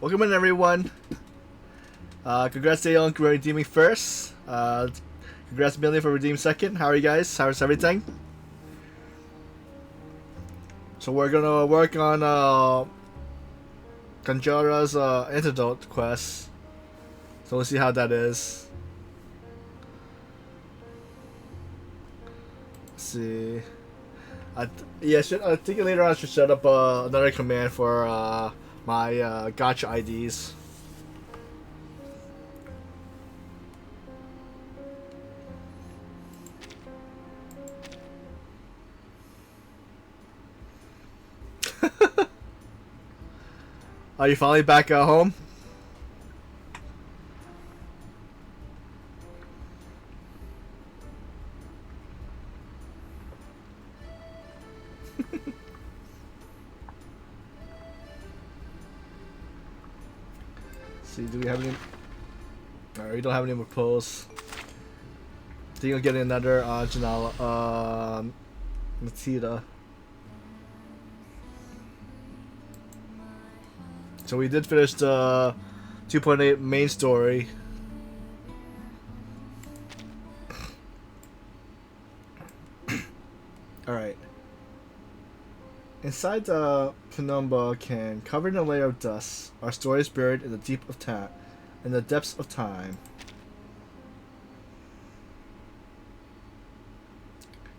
Welcome in, everyone. Congrats to on redeeming first. Congrats Millie for redeeming second. How are you guys? How's everything? So we're gonna work on Kanjira's Anecdote quest. So we'll see how that is. Let's see. I think later on I should set up another command for my gotcha IDs. Are you finally back at home? See, do we have any? No, we don't have any more polls. I think you'll get another Janala, Matita. So we did finish the 2.8 main story. Alright. Inside the Penumbra can, covered in a layer of dust, are stories buried in the depths of time.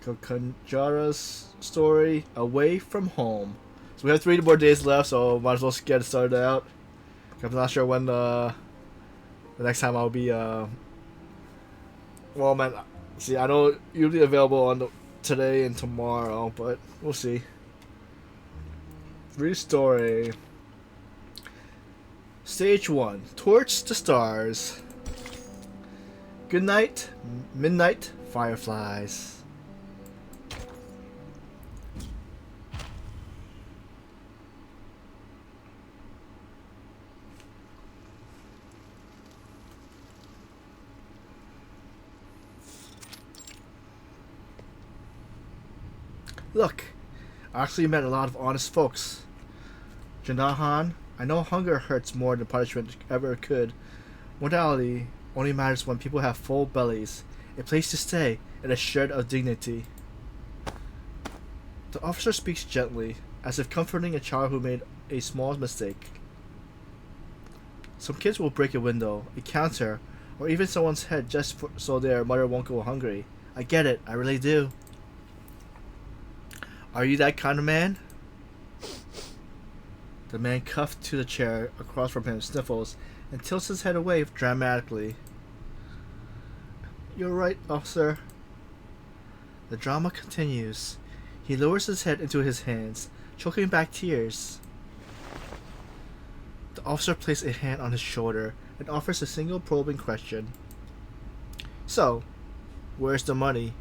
Kanjira's story, Away from Home. So we have 3 more days left, so might as well get it started out. I'm not sure when the next time I'll be well, man, see, I know usually available on today and tomorrow, but we'll see. Story. Stage 1. Torch the stars. Good night, midnight fireflies. Look, I actually met a lot of honest folks. Janahan, I know hunger hurts more than punishment ever could. Mortality only matters when people have full bellies, a place to stay, and a shred of dignity. The officer speaks gently, as if comforting a child who made a small mistake. Some kids will break a window, a counter, or even someone's head just so their mother won't go hungry. I get it, I really do. Are you that kind of man? The man cuffed to the chair across from him sniffles and tilts his head away dramatically. You're right, officer. The drama continues. He lowers his head into his hands, choking back tears. The officer places a hand on his shoulder and offers a single probing question. So, where's the money?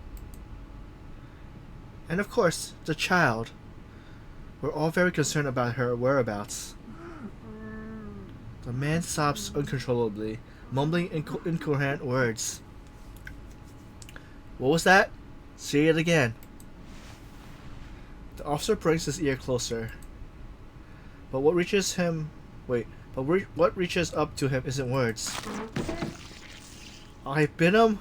And of course, the child. We're all very concerned about her whereabouts. The man sobs uncontrollably, mumbling incoherent words. What was that? Say it again. The officer brings his ear closer. But what reaches what reaches up to him isn't words. I bit him?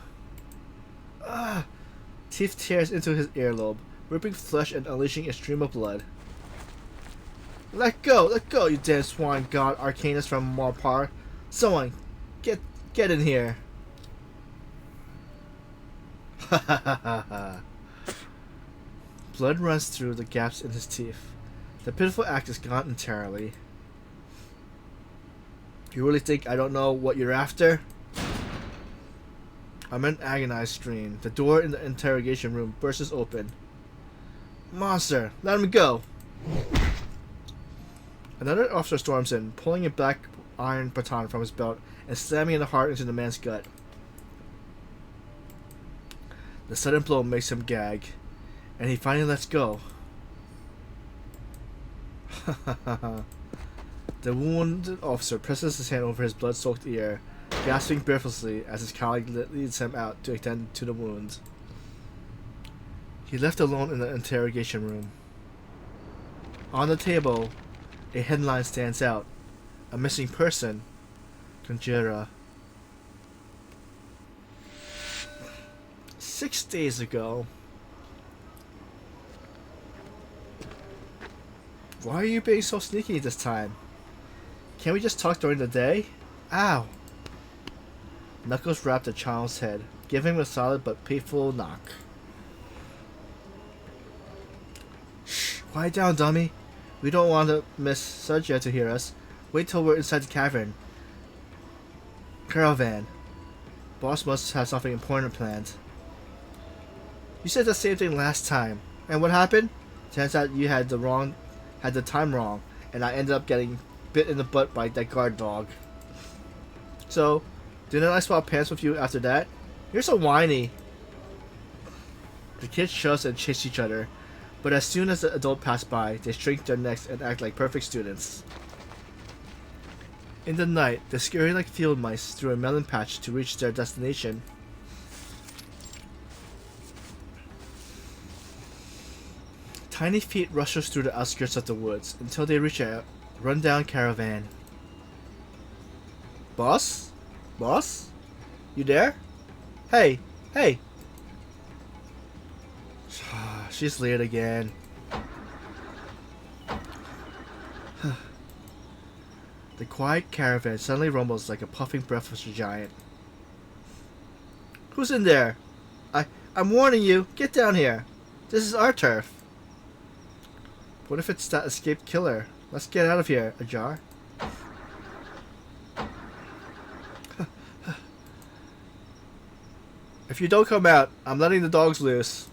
Teeth tears into his earlobe, ripping flesh and unleashing a stream of blood. Let go, you damn swine god Arcanus from Marpar. Someone, get in here. Ha ha ha ha ha. Blood runs through the gaps in his teeth. The pitiful act is gone entirely. You really think I don't know what you're after? I'm an agonized scream. The door in the interrogation room bursts open. Monster, let him go! Another officer storms in, pulling a black iron baton from his belt and slamming it hard into the man's gut. The sudden blow makes him gag, and he finally lets go. The wounded officer presses his hand over his blood-soaked ear, gasping breathlessly as his colleague leads him out to attend to the wound. He left alone in the interrogation room. On the table, a headline stands out. A missing person. Kanjira. 6 days ago. Why are you being so sneaky this time? Can't we just talk during the day? Ow! Knuckles wrapped the child's head, giving him a solid but painful knock. Shh! Quiet down, dummy. We don't want Miss Sergio to hear us. Wait till we're inside the cavern. Caravan. Boss must have something important planned. You said the same thing last time. And what happened? Turns out you had the time wrong, and I ended up getting bit in the butt by that guard dog. So, didn't I swap pants with you after that? You're so whiny. The kids shoves and chase each other, but as soon as the adult pass by, they shrink their necks and act like perfect students. In the night, they scurry like field mice through a melon patch to reach their destination. Tiny feet rushes through the outskirts of the woods until they reach a rundown caravan. Boss? Boss? You there? Hey! Hey! She's late again. The quiet caravan suddenly rumbles like a puffing breathless giant. Who's in there? I'm warning you, get down here. This is our turf. What if it's that escaped killer? Let's get out of here, Ajar. If you don't come out, I'm letting the dogs loose.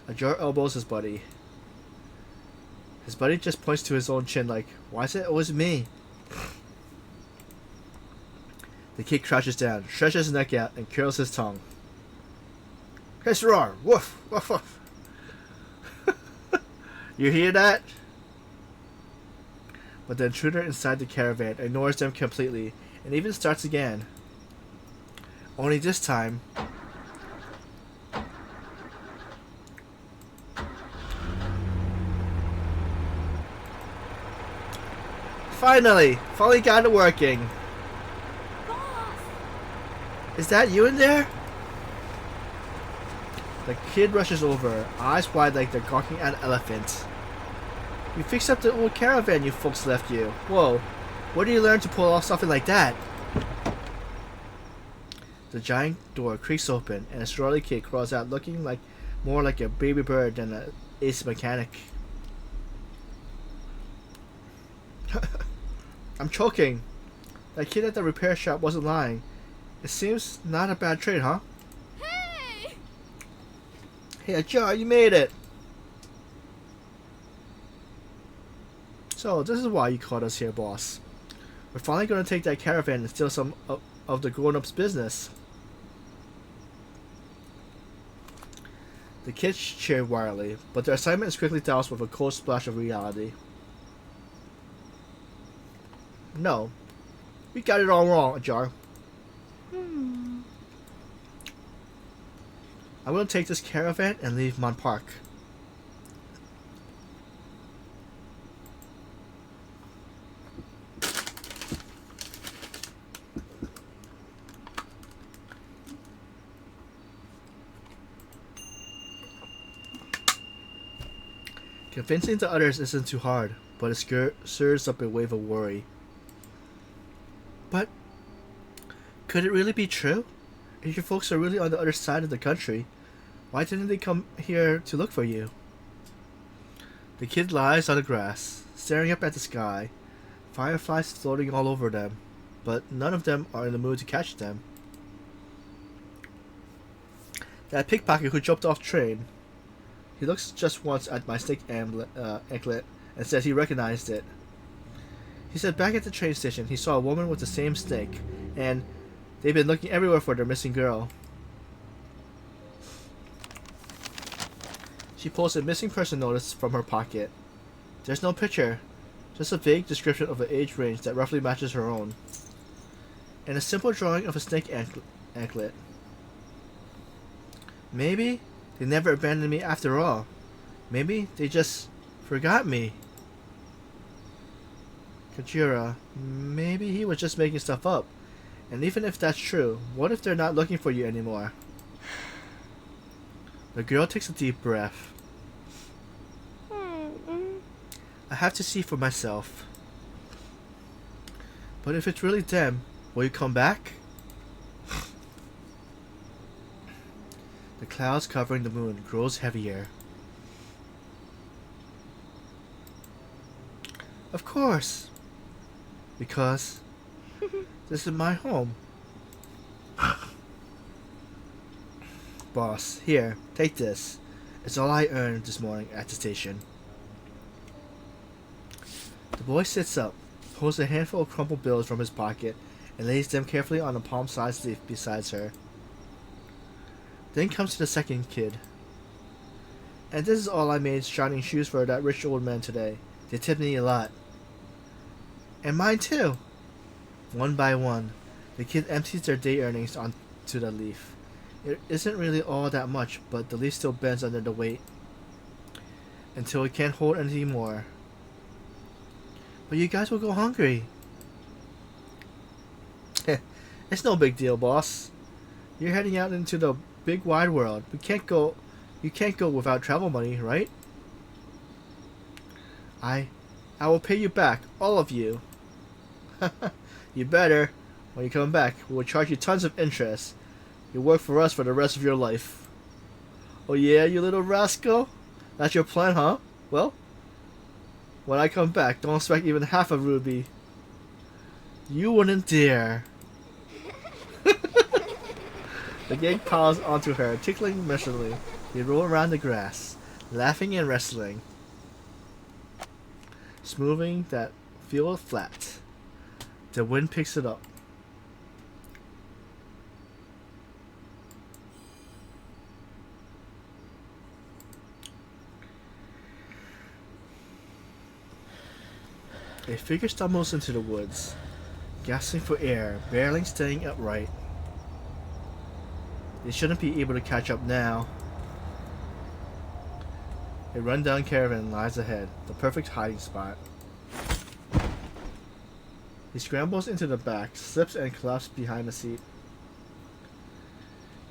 Ajar elbows his buddy. His buddy just points to his own chin like, why is it always me? The kid crouches down, stretches his neck out, and curls his tongue. Hiss roar! Woof! Woof woof! You hear that? But the intruder inside the caravan ignores them completely and even starts again. Only this time, Finally got it working. Boss! Is that you in there? The kid rushes over, eyes wide like they're gawking at an elephant. You fixed up the old caravan you folks left you. Whoa, where do you learn to pull off something like that? The giant door creaks open and a strawy kid crawls out looking like more like a baby bird than an ace mechanic. I'm choking. That kid at the repair shop wasn't lying. It seems not a bad trade, huh? Hey, Ajar, you made it! So, this is why you called us here, boss. We're finally gonna take that caravan and steal some of the grown-ups' business. The kids cheer wildly, but their excitement is quickly doused with a cold splash of reality. No. We got it all wrong, Ajar. I'm going to take this caravan and leave Mon Park. Convincing the others isn't too hard, but it stirs up a wave of worry. But could it really be true? If your folks are really on the other side of the country, why didn't they come here to look for you? The kid lies on the grass, staring up at the sky, fireflies floating all over them, but none of them are in the mood to catch them. That pickpocket who jumped off train, he looks just once at my snake anklet and says he recognized it. He said back at the train station he saw a woman with the same snake, and they've been looking everywhere for their missing girl. She pulls a missing person notice from her pocket. There's no picture, just a vague description of an age range that roughly matches her own, and a simple drawing of a snake anklet. Maybe they never abandoned me after all. Maybe they just forgot me. Kanjira, maybe he was just making stuff up. And even if that's true, what if they're not looking for you anymore? The girl takes a deep breath. I have to see for myself. But if it's really them, will you come back? The clouds covering the moon grows heavier. Of course. Because this is my home. Boss, here, take this. It's all I earned this morning at the station. The boy sits up, pulls a handful of crumpled bills from his pocket, and lays them carefully on a palm-sized leaf beside her. Then comes to the second kid. And this is all I made shining shoes for that rich old man today. They tipped me a lot. And mine too. One by one, the kid empties their day earnings onto the leaf. It isn't really all that much, but the leaf still bends under the weight. Until it can't hold anything more. But you guys will go hungry. It's no big deal, boss. You're heading out into the big wide world. You can't go without travel money, right? I will pay you back, all of you. You better. When you come back, we will charge you tons of interest. You work for us for the rest of your life. Oh yeah, you little rascal? That's your plan, huh? Well, when I come back, don't expect even half a ruby. You wouldn't dare. The gang piles onto her, tickling miserably. They roll around the grass, laughing and wrestling, smoothing that field flat. The wind picks it up. A figure stumbles into the woods, gasping for air, barely staying upright. They shouldn't be able to catch up now. A rundown caravan lies ahead, the perfect hiding spot. He scrambles into the back, slips and collapses behind the seat.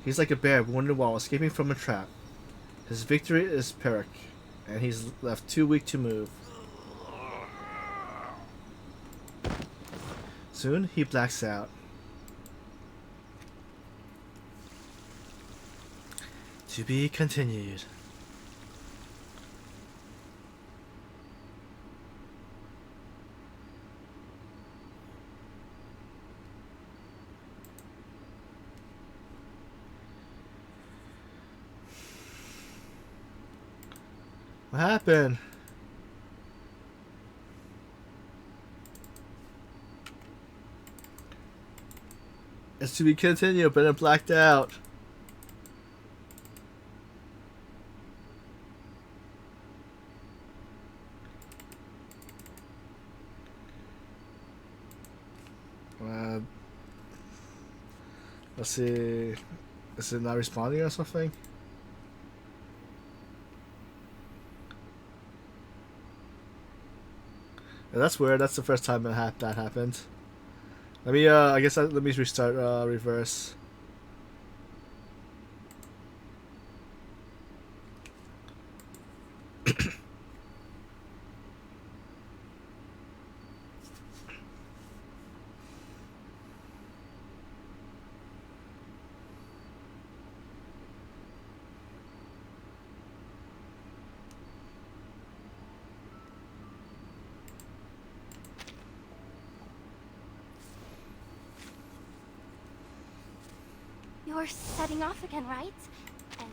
He's like a bear wounded while escaping from a trap. His victory is Pyrrhic, and he's left too weak to move. Soon, he blacks out. To be continued. What happened? It's to be continued, but it blacked out. Let's see. Is it not responding or something? Yeah, that's weird. That's the first time that happened. Let me. Let me restart. Reverse. You're setting off again, right? And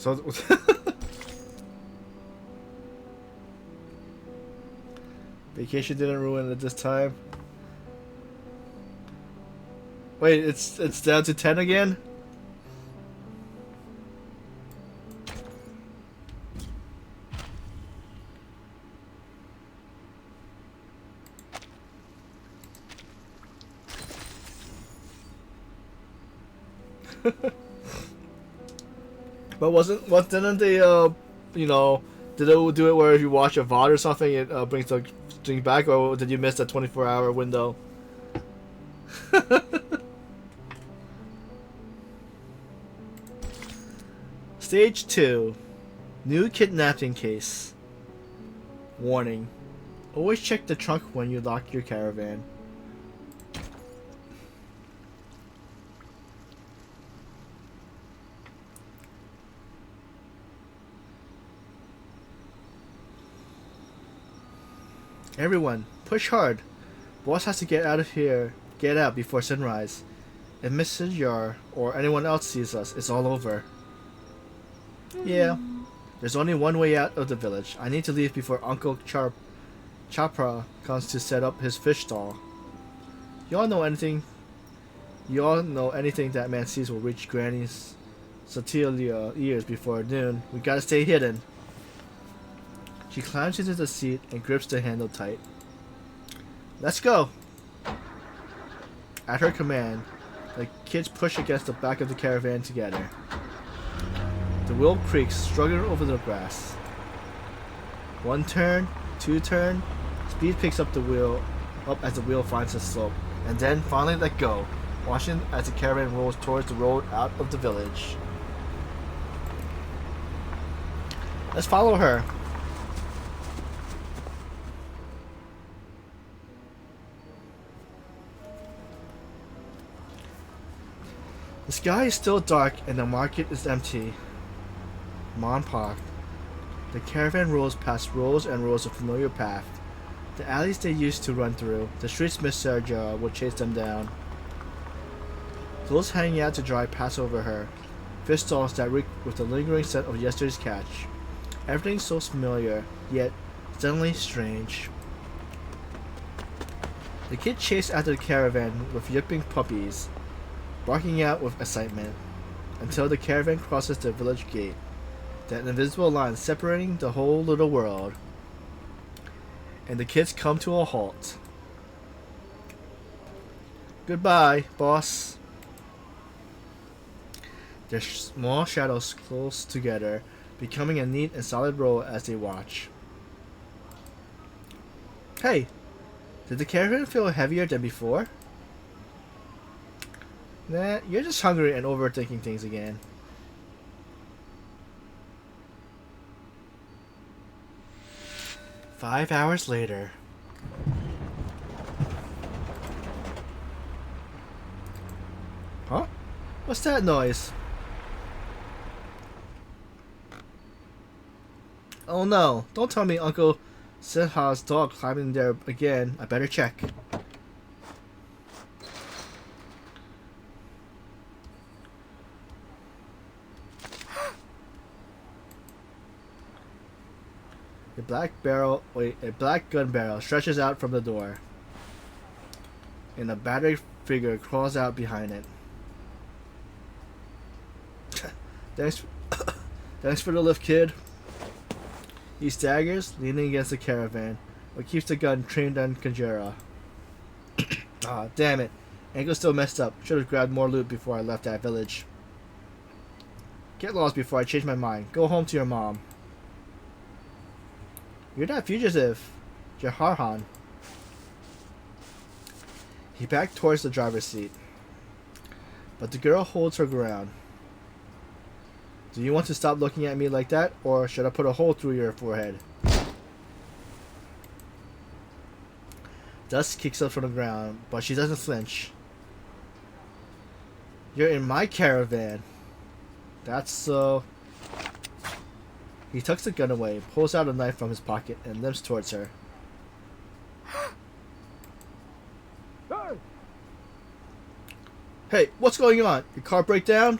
So. Vacation didn't ruin it this time. Wait, it's down to 10 again? But didn't they you know, did they do it where if you watch a VOD or something it brings the thing back, or did you miss that 24-hour window? Stage 2. New kidnapping case. Warning. Always check the trunk when you lock your caravan. Everyone, push hard. Boss has to get out of here. Get out before sunrise. If Mrs. Yar or anyone else sees us, it's all over. Yeah. There's only one way out of the village. I need to leave before Uncle Chapra comes to set up his fish stall. You all know anything that man sees will reach Granny's Satilia ears before noon. We gotta stay hidden. She climbs into the seat and grips the handle tight. Let's go! At her command, the kids push against the back of the caravan together. The wheel creaks, struggling over the grass. One turn, two turn, speed picks up as the wheel finds a slope, and then finally let go, watching as the caravan rolls towards the road out of the village. Let's follow her. The sky is still dark and the market is empty. Monpark. The caravan rolls past rows and rows of familiar paths. The alleys they used to run through. The streets Miss Sergio will chase them down. Those hanging out to dry pass over her. Fish stalls that reek with the lingering scent of yesterday's catch. Everything so familiar, yet suddenly strange. The kid chased after the caravan with yipping puppies, barking out with excitement, until the caravan crosses the village gate, that invisible line separating the whole little world, and the kids come to a halt. Goodbye, boss. Their small shadows close together, becoming a neat and solid row as they watch. Hey, did the caravan feel heavier than before? Nah, you're just hungry and overthinking things again. Five hours later. Huh? What's that noise? Oh no, don't tell me Uncle Sinha's dog climbing there again. I better check. A black gun barrel stretches out from the door, and a battered figure crawls out behind it. Thanks for the lift, kid. He staggers, leaning against the caravan, but keeps the gun trained on Kanjira. Ah, damn it. Ankle's still messed up. Should have grabbed more loot before I left that village. Get lost before I change my mind. Go home to your mom. You're not fugitive, Jaharhan. He backed towards the driver's seat, but the girl holds her ground. Do you want to stop looking at me like that, or should I put a hole through your forehead? Dust kicks up from the ground, but she doesn't flinch. You're in my caravan. That's so... He tucks the gun away, pulls out a knife from his pocket, and limps towards her. Hey, what's going on? Your car break down?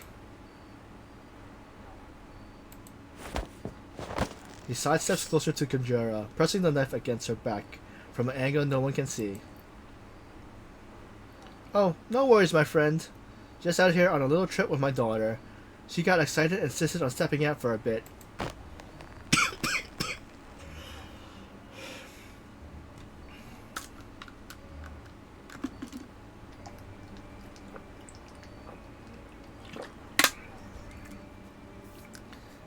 He sidesteps closer to Kanjira, pressing the knife against her back from an angle no one can see. Oh, no worries, my friend. Just out here on a little trip with my daughter. She got excited and insisted on stepping out for a bit.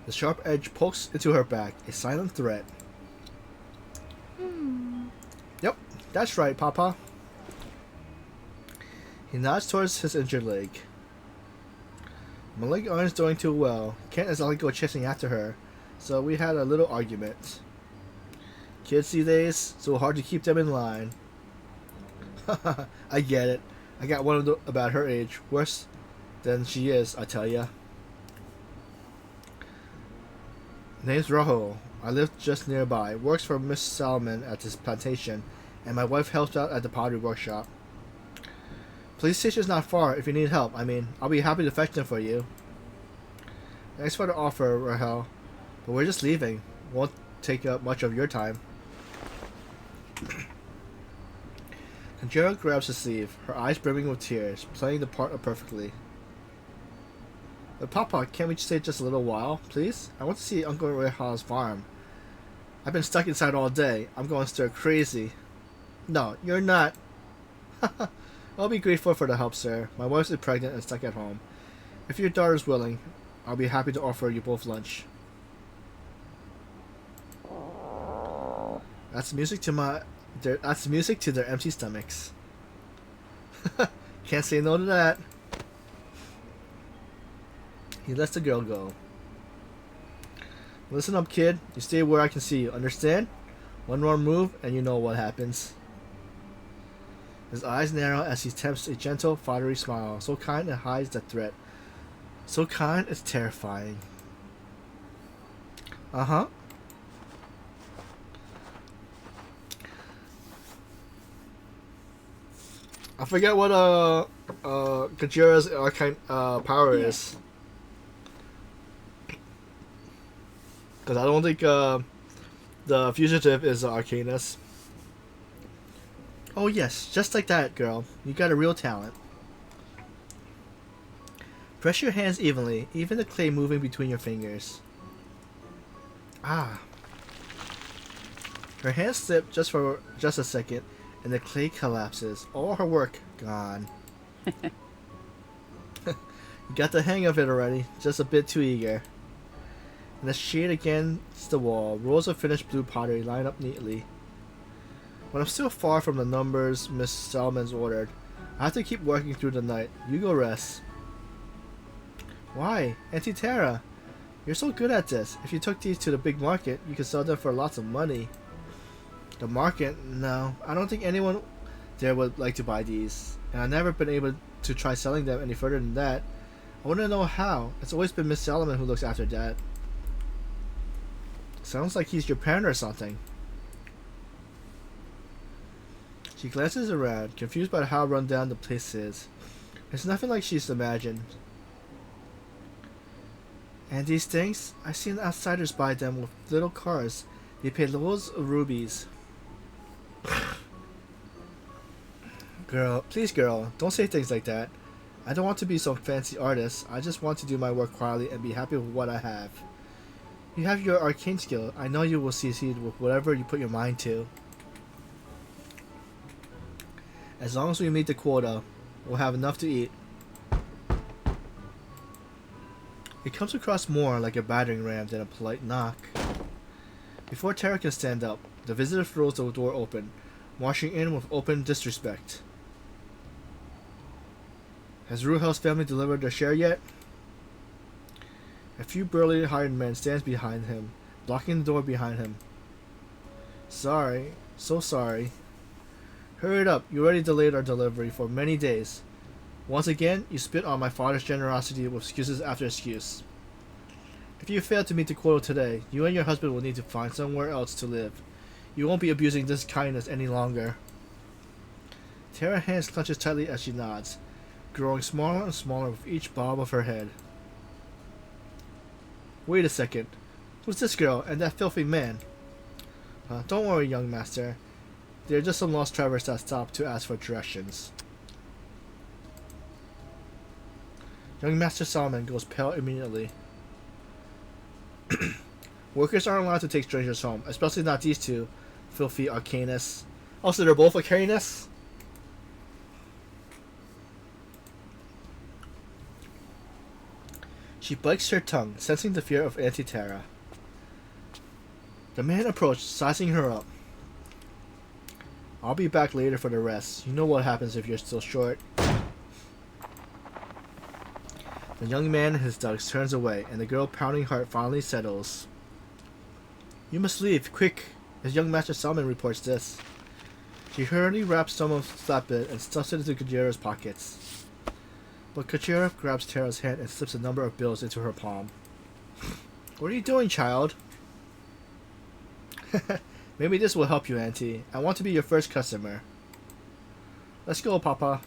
The sharp edge pokes into her back, a silent threat. Yep, that's right, Papa. He nods towards his injured leg. My leg aren't doing too well. Can't exactly go chasing after her, so we had a little argument. Kids these days, so hard to keep them in line. I get it. I got one about her age. Worse than she is, I tell ya. Name's Rojo. I live just nearby. Works for Miss Salmon at this plantation, and my wife helps out at the pottery workshop. Police station's not far if you need help. I mean, I'll be happy to fetch them for you. Thanks for the offer, Rahel. But we're just leaving. Won't take up much of your time. Kanjira grabs his sleeve, her eyes brimming with tears, playing the part perfectly. But Papa, can't we stay just a little while, please? I want to see Uncle Rahal's farm. I've been stuck inside all day. I'm going stir crazy. No, you're not. I'll be grateful for the help, sir. My wife's pregnant and stuck at home. If your daughter's willing, I'll be happy to offer you both lunch. That's music to that's music to their empty stomachs. Can't say no to that. He lets the girl go. Listen up, kid. You stay where I can see you. Understand? One more move, and you know what happens. His eyes narrow as he attempts a gentle, fatherly smile. So kind it hides the threat. So kind it's terrifying. Uh-huh. I forget what Kanjira's arcane power is. Because I don't think the fugitive is Arcanus. Oh yes, just like that, girl. You got a real talent. Press your hands evenly, even the clay moving between your fingers. Ah. Her hands slip just for a second, and the clay collapses. All her work gone. You got the hang of it already, just a bit too eager. And the shade against the wall, rows of finished blue pottery line up neatly. When I'm still far from the numbers Miss Salmon's ordered, I have to keep working through the night. You go rest. Why? Auntie Tara, you're so good at this. If you took these to the big market, you could sell them for lots of money. The market? No, I don't think anyone there would like to buy these. And I've never been able to try selling them any further than that. I want to know how. It's always been Miss Salmon who looks after that. Sounds like he's your parent or something. She glances around, confused by how run down the place is. It's nothing like she's imagined. And these things? I've seen outsiders buy them with little cars. They pay loads of rubies. Girl, please girl, don't say things like that. I don't want to be some fancy artist. I just want to do my work quietly and be happy with what I have. You have your arcane skill. I know you will succeed with whatever you put your mind to. As long as we meet the quota, we'll have enough to eat. It comes across more like a battering ram than a polite knock. Before Tara can stand up, the visitor throws the door open, marching in with open disrespect. Has Ruhel's family delivered their share yet? A few burly hired men stands behind him, blocking the door behind him. Sorry, so sorry. Hurry it up, you already delayed our delivery for many days. Once again, you spit on my father's generosity with excuses after excuse. If you fail to meet the quota today, you and your husband will need to find somewhere else to live. You won't be abusing this kindness any longer. Tara's hands clenches tightly as she nods, growing smaller and smaller with each bob of her head. Wait a second. Who's this girl and that filthy man? Don't worry, young master. They're just some lost travelers that stopped to ask for directions. Young Master Solomon goes pale immediately. Workers aren't allowed to take strangers home, especially not these two filthy Arcanus. Also, they're both Arcanus? She bites her tongue, sensing the fear of Auntie Tara. The man approached, sizing her up. I'll be back later for the rest. You know what happens if you're still short. The young man and his dogs turns away, and the girl pounding heart finally settles. You must leave, quick! His young master Salmon reports this. She hurriedly wraps some of flatbread and stuffs it into Kanjira's pockets. But Kanjira grabs Tara's hand and slips a number of bills into her palm. What are you doing, child? Maybe this will help you, Auntie. I want to be your first customer. Let's go, Papa.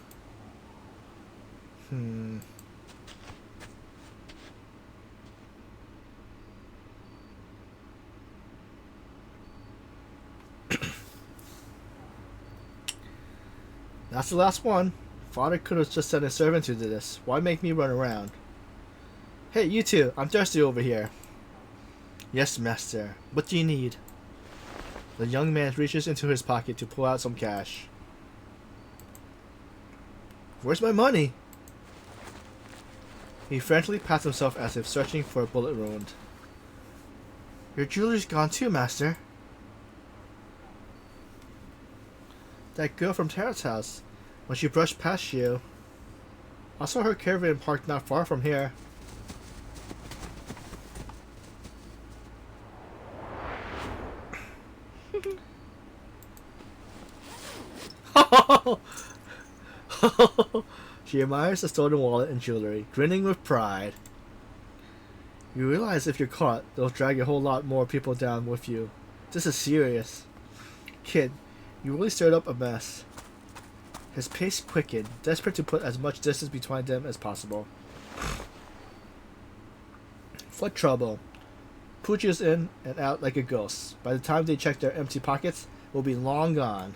That's the last one. Father could have just sent a servant to do this. Why make me run around? Hey, you two. I'm thirsty over here. Yes, master. What do you need? The young man reaches into his pocket to pull out some cash. Where's my money? He frantically pats himself as if searching for a bullet wound. Your jewelry's gone too, master. That girl from Tara's house, when she brushed past you. I saw her caravan parked not far from here. She admires the stolen wallet and jewelry, grinning with pride. You realize if you're caught, they'll drag a whole lot more people down with you. This is serious. Kid, you really stirred up a mess. His pace quickened, desperate to put as much distance between them as possible. What trouble? Pooch is in and out like a ghost. By the time they check their empty pockets, we'll be long gone.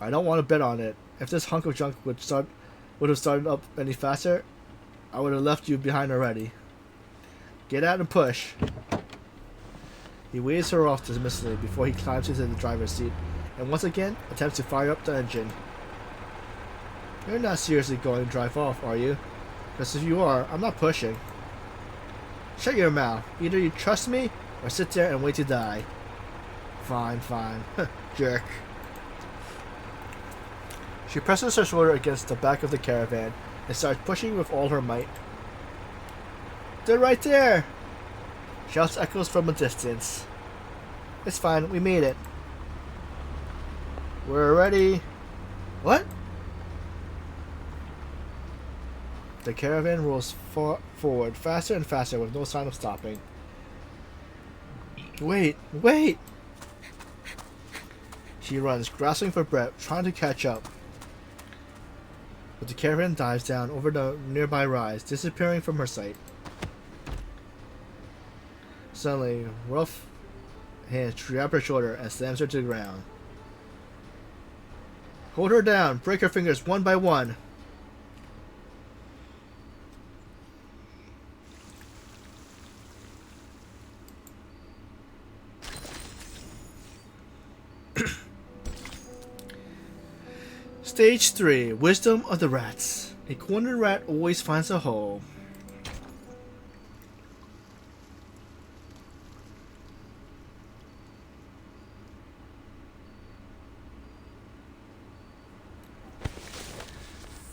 I don't want to bet on it. If this hunk of junk would have started up any faster, I would have left you behind already. Get out and push. He waves her off dismissively before he climbs into the driver's seat and once again attempts to fire up the engine. You're not seriously going to drive off, are you? Because if you are, I'm not pushing. Shut your mouth. Either you trust me or sit there and wait to die. Fine, fine. Jerk. She presses her shoulder against the back of the caravan and starts pushing with all her might. They're right there! Shouts echoes from a distance. It's fine, we made it. We're ready. What? The caravan rolls forward faster and faster with no sign of stopping. Wait, wait! She runs, grasping for breath, trying to catch up. But the caravan dives down over the nearby rise, disappearing from her sight. Suddenly, rough hands grab her shoulder and slams her to the ground. Hold her down. Break her fingers one by one. Stage 3. Wisdom of the Rats. A cornered rat always finds a hole.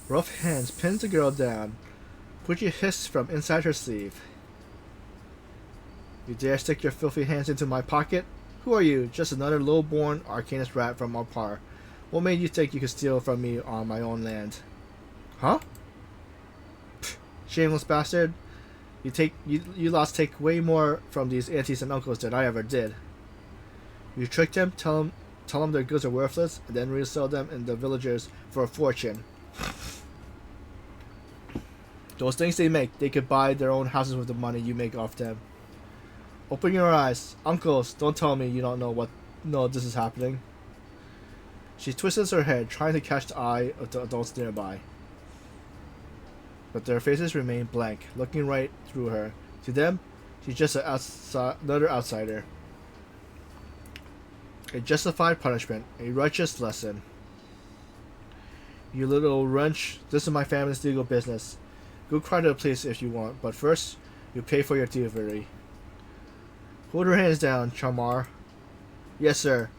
Rough hands pins the girl down. Poochie hiss from inside her sleeve. You dare stick your filthy hands into my pocket? Who are you? Just another low-born arcanist rat from our par. What made you think you could steal from me on my own land? Huh? Pfft, shameless bastard. You lots take way more from these aunties and uncles than I ever did. You trick them, tell them their goods are worthless, and then resell them in the villagers for a fortune. Those things they make, they could buy their own houses with the money you make off them. Open your eyes. Uncles, don't tell me you don't know this is happening. She twists her head, trying to catch the eye of the adults nearby. But their faces remain blank, looking right through her. To them, she's just another outsider. A justified punishment, a righteous lesson. You little wrench, this is my family's legal business. Go cry to the police if you want, but first, you pay for your thievery. Hold your hands down, Chamar. Yes, sir.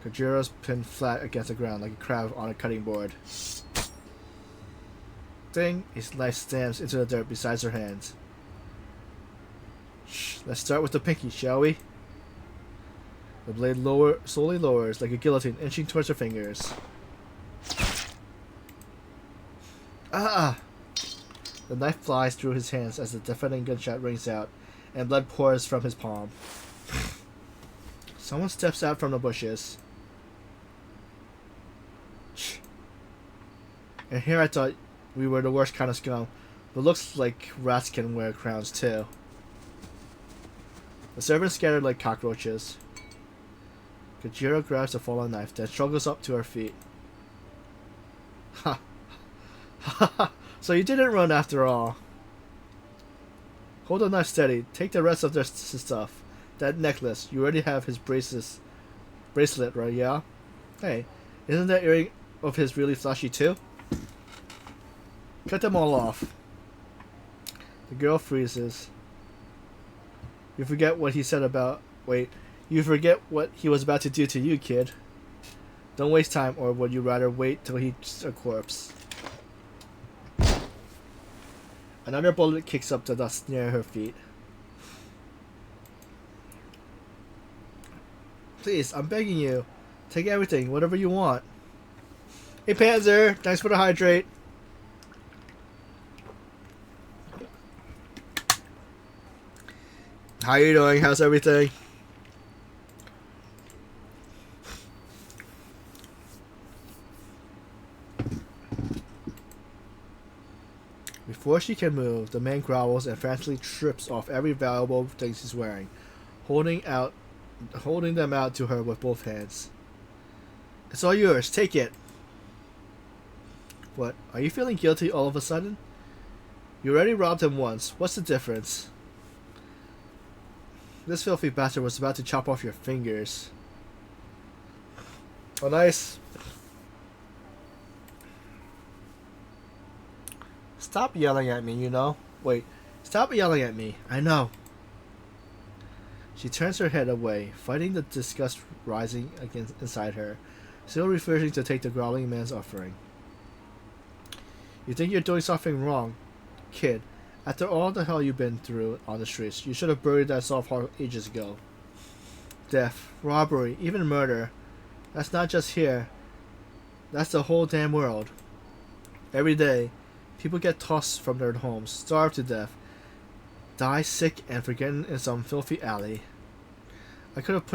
Kanjira's pinned flat against the ground like a crab on a cutting board. Ding! His knife stamps into the dirt beside her hands. Shh, let's start with the pinky, shall we? The blade slowly lowers like a guillotine, inching towards her fingers. Ah! The knife flies through his hands as the deafening gunshot rings out, and blood pours from his palm. Someone steps out from the bushes. Shh. And here I thought we were the worst kind of scum, but looks like rats can wear crowns too. The servants scattered like cockroaches. Kanjira grabs the fallen knife, then struggles up to her feet. Ha! Ha ha! So you didn't run after all. Hold the knife steady. Take the rest of their stuff. That necklace. You already have his bracelet, right? Yeah? Hey, isn't that earring of his really flashy too? Cut them all off. The girl freezes. You forget what he said about... Wait. You forget what he was about to do to you, kid. Don't waste time, or would you rather wait till he's a corpse? Another bullet kicks up the dust near her feet. Please, I'm begging you. Take everything, whatever you want. Hey Panzer, thanks for the hydrate. How you doing? How's everything? Before she can move, the man growls and frantically strips off every valuable thing she's wearing, holding them out to her with both hands. It's all yours. Take it. What? Are you feeling guilty all of a sudden? You already robbed him once. What's the difference? This filthy bastard was about to chop off your fingers. Oh, nice. Stop yelling at me, you know. Wait. Stop yelling at me. I know. She turns her head away, fighting the disgust rising inside her, still refusing to take the growling man's offering. You think you're doing something wrong? Kid, after all the hell you've been through on the streets, you should have buried that soft heart ages ago. Death, robbery, even murder. That's not just here. That's the whole damn world. Every day, people get tossed from their homes, starve to death, die sick and forgotten in some filthy alley. I could have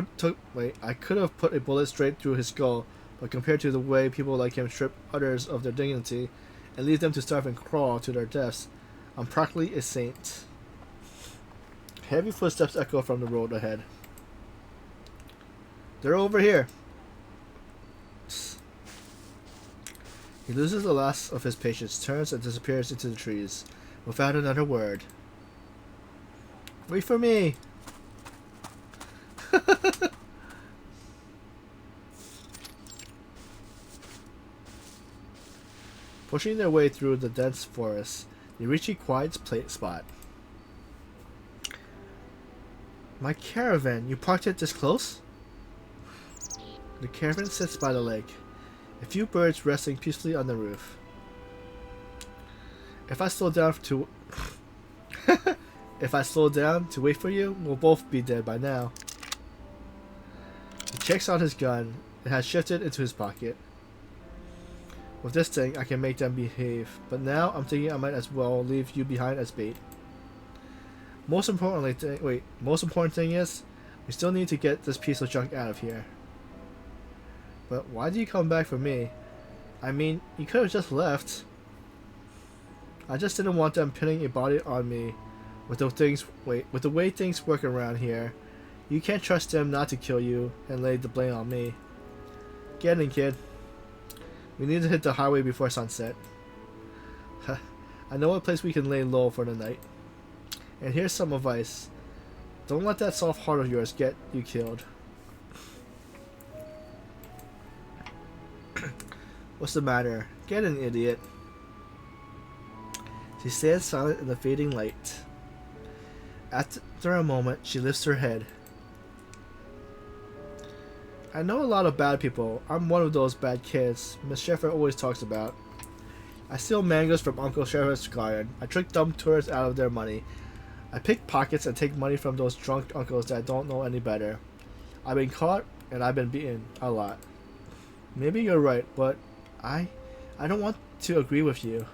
put a bullet straight through his skull, but compared to the way people like him strip others of their dignity and leave them to starve and crawl to their deaths, I'm practically a saint. Heavy footsteps echo from the road ahead. They're over here. He loses the last of his patience, turns and disappears into the trees, without another word. Wait for me! Pushing their way through the dense forest, they reach a quiet spot. My caravan, you parked it this close? The caravan sits by the lake, a few birds resting peacefully on the roof. If I slow down to wait for you, we'll both be dead by now. He checks out his gun. It has shifted into his pocket. With this thing, I can make them behave, but now I'm thinking I might as well leave you behind as bait. Most important thing is, we still need to get this piece of junk out of here. But why do you come back for me? I mean, you could have just left. I just didn't want them pinning a body on me. With the way things work around here, you can't trust them not to kill you and lay the blame on me. Get in, kid. We need to hit the highway before sunset. I know a place we can lay low for the night. And here's some advice. Don't let that soft heart of yours get you killed. What's the matter? Get in, idiot. She stands silent in the fading light. After a moment, she lifts her head. I know a lot of bad people. I'm one of those bad kids Miss Sheffer always talks about. I steal mangoes from Uncle Sheffer's garden. I trick dumb tourists out of their money. I pick pockets and take money from those drunk uncles that don't know any better. I've been caught and I've been beaten a lot. Maybe you're right, but I don't want to agree with you.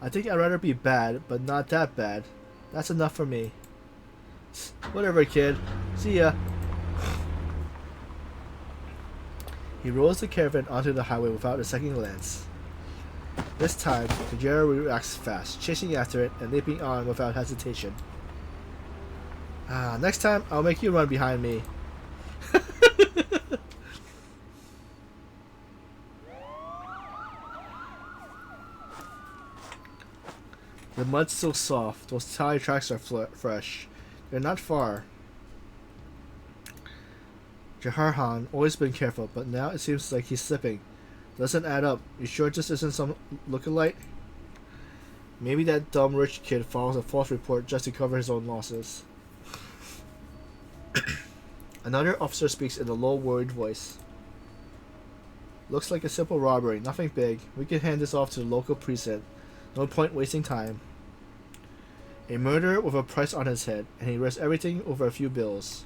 I think I'd rather be bad, but not that bad. That's enough for me. Whatever, kid. See ya. He rolls the caravan onto the highway without a second glance. This time, Kanjira reacts fast, chasing after it and leaping on without hesitation. Next time, I'll make you run behind me. The mud's so soft, those tire tracks are fresh. They're not far. Jaharhan always been careful, but now it seems like he's slipping. Doesn't add up. You sure this isn't some lookalike? Maybe that dumb rich kid follows a false report just to cover his own losses. Another officer speaks in a low, worried voice. Looks like a simple robbery, nothing big. We can hand this off to the local precinct. No point wasting time. A murderer with a price on his head, and he risks everything over a few bills.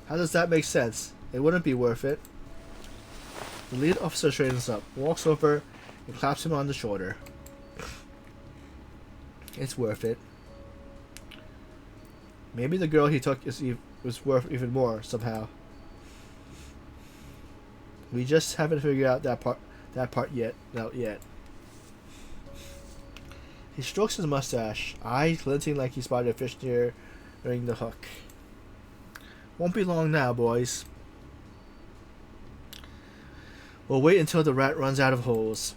How does that make sense? It wouldn't be worth it. The lead officer straightens up, walks over, and claps him on the shoulder. It's worth it. Maybe the girl he took was worth even more somehow. We just haven't figured out that part yet. Not yet. He strokes his mustache, eyes glinting like he spotted a fish near the hook. Won't be long now, boys. We'll wait until the rat runs out of holes.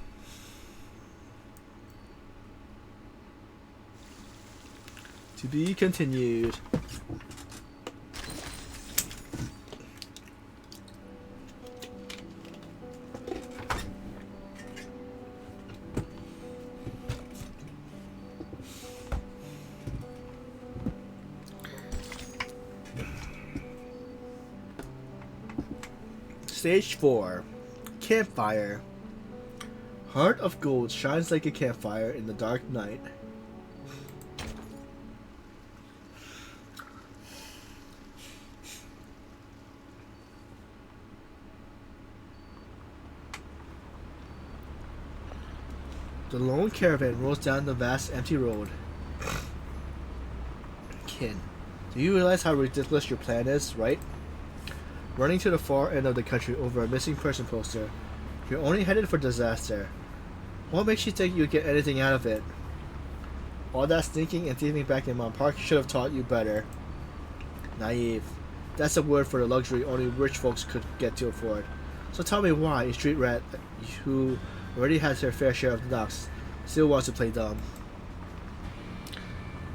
To be continued. Stage 4. Campfire. Heart of gold shines like a campfire in the dark night. The lone caravan rolls down the vast empty road. Kid, do you realize how ridiculous your plan is, right? Running to the far end of the country over a missing person poster. You're only headed for disaster. What makes you think you'd get anything out of it? All that sneaking and thieving back in Mount Park should have taught you better. Naive. That's a word for the luxury only rich folks could get to afford. So tell me why a street rat who already has her fair share of the knocks still wants to play dumb.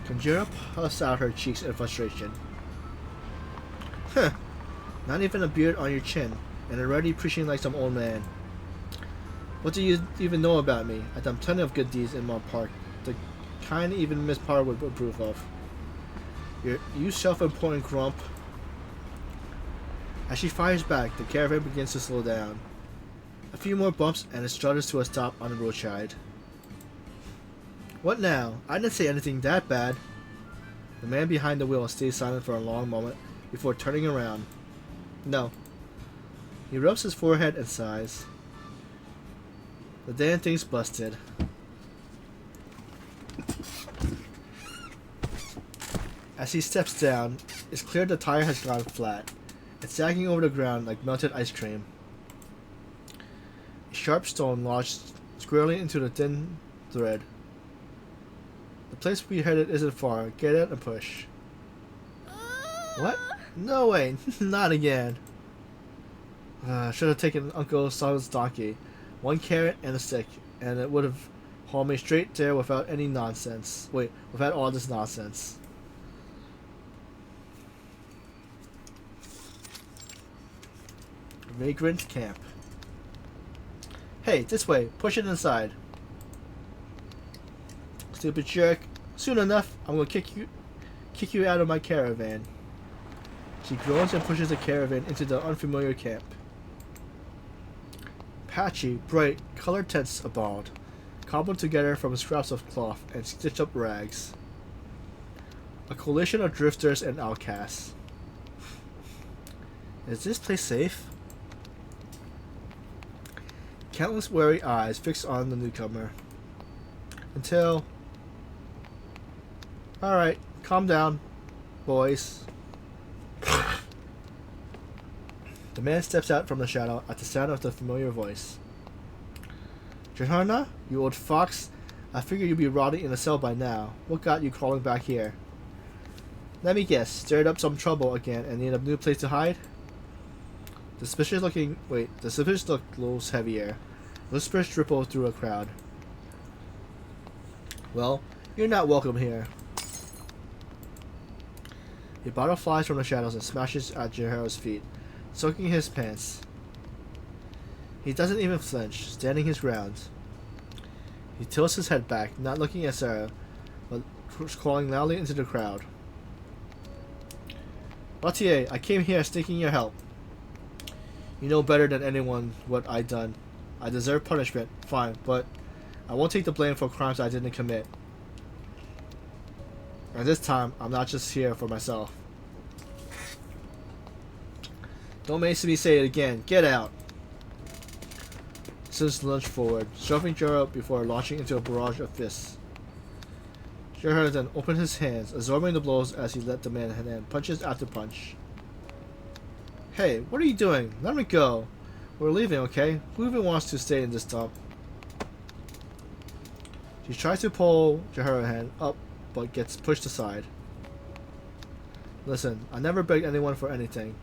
Kanjira puffs out her cheeks in frustration. Huh. Not even a beard on your chin, and already preaching like some old man. What do you even know about me? I've done plenty of good deeds in Mount Park, the kind even Miss Potter would approve of. You self-important grump. As she fires back, the caravan begins to slow down. A few more bumps and it strutters to a stop on the roadside. What now? I didn't say anything that bad. The man behind the wheel stays silent for a long moment before turning around. No. He rubs his forehead and sighs. The damn thing's busted. As he steps down, it's clear the tire has gone flat. It's sagging over the ground like melted ice cream. A sharp stone lodged squarely into the thin thread. The place we headed isn't far. Get out and push. What? No way, not again. Should have taken Uncle Sal's donkey. 1 carrot and a stick, and it would have hauled me straight there without any nonsense. Wait, without all this nonsense. Vagrant camp. Hey, this way. Push it inside. stupid jerk. Soon enough, I'm gonna kick you out of my caravan. She groans and pushes the caravan into the unfamiliar camp. Patchy, bright, colored tents abound, cobbled together from scraps of cloth and stitched up rags. A coalition of drifters and outcasts. Is this place safe? Countless wary eyes fixed on the newcomer. Until... Alright, calm down, boys. The man steps out from the shadow at the sound of the familiar voice. Johanna, you old fox, I figured you'd be rotting in a cell by now. What got you crawling back here? Let me guess, stirred up some trouble again and need a new place to hide? The suspicious look glows heavier. Whispers ripple through a crowd. Well, you're not welcome here. A bottle flies from the shadows and smashes at Jiharo's feet, soaking his pants. He doesn't even flinch, standing his ground. He tilts his head back, not looking at Sarah, but calling loudly into the crowd. Vautier, I came here seeking your help. You know better than anyone what I done. I deserve punishment, fine, but I won't take the blame for crimes I didn't commit. And this time, I'm not just here for myself. Don't make me say it again. Get out! Sims lunged forward, shoving Jiro before launching into a barrage of fists. Jiro then opened his hands, absorbing the blows as he let the man hand punches after punch. Hey, what are you doing? Let me go. We're leaving, okay? Who even wants to stay in this dump? She tries to pull Jiharo's hand up, but gets pushed aside. Listen, I never begged anyone for anything.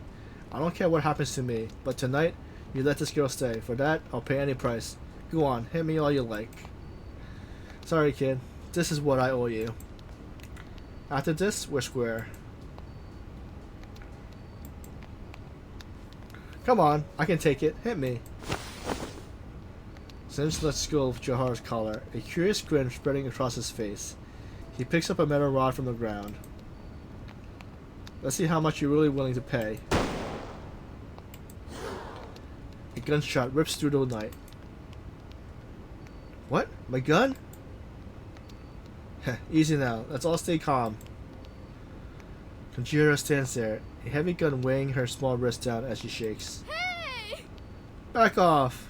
I don't care what happens to me, but tonight, you let this girl stay. For that, I'll pay any price. Go on, hit me all you like. Sorry, kid. This is what I owe you. After this, we're square. Come on, I can take it. Hit me. Sims lets go of Jiharo's collar, a curious grin spreading across his face. He picks up a metal rod from the ground. Let's see how much you're really willing to pay. A gunshot rips through the night. What? My gun? Heh, easy now. Let's all stay calm. Kanjira stands there, a heavy gun weighing her small wrist down as she shakes. Hey! Back off!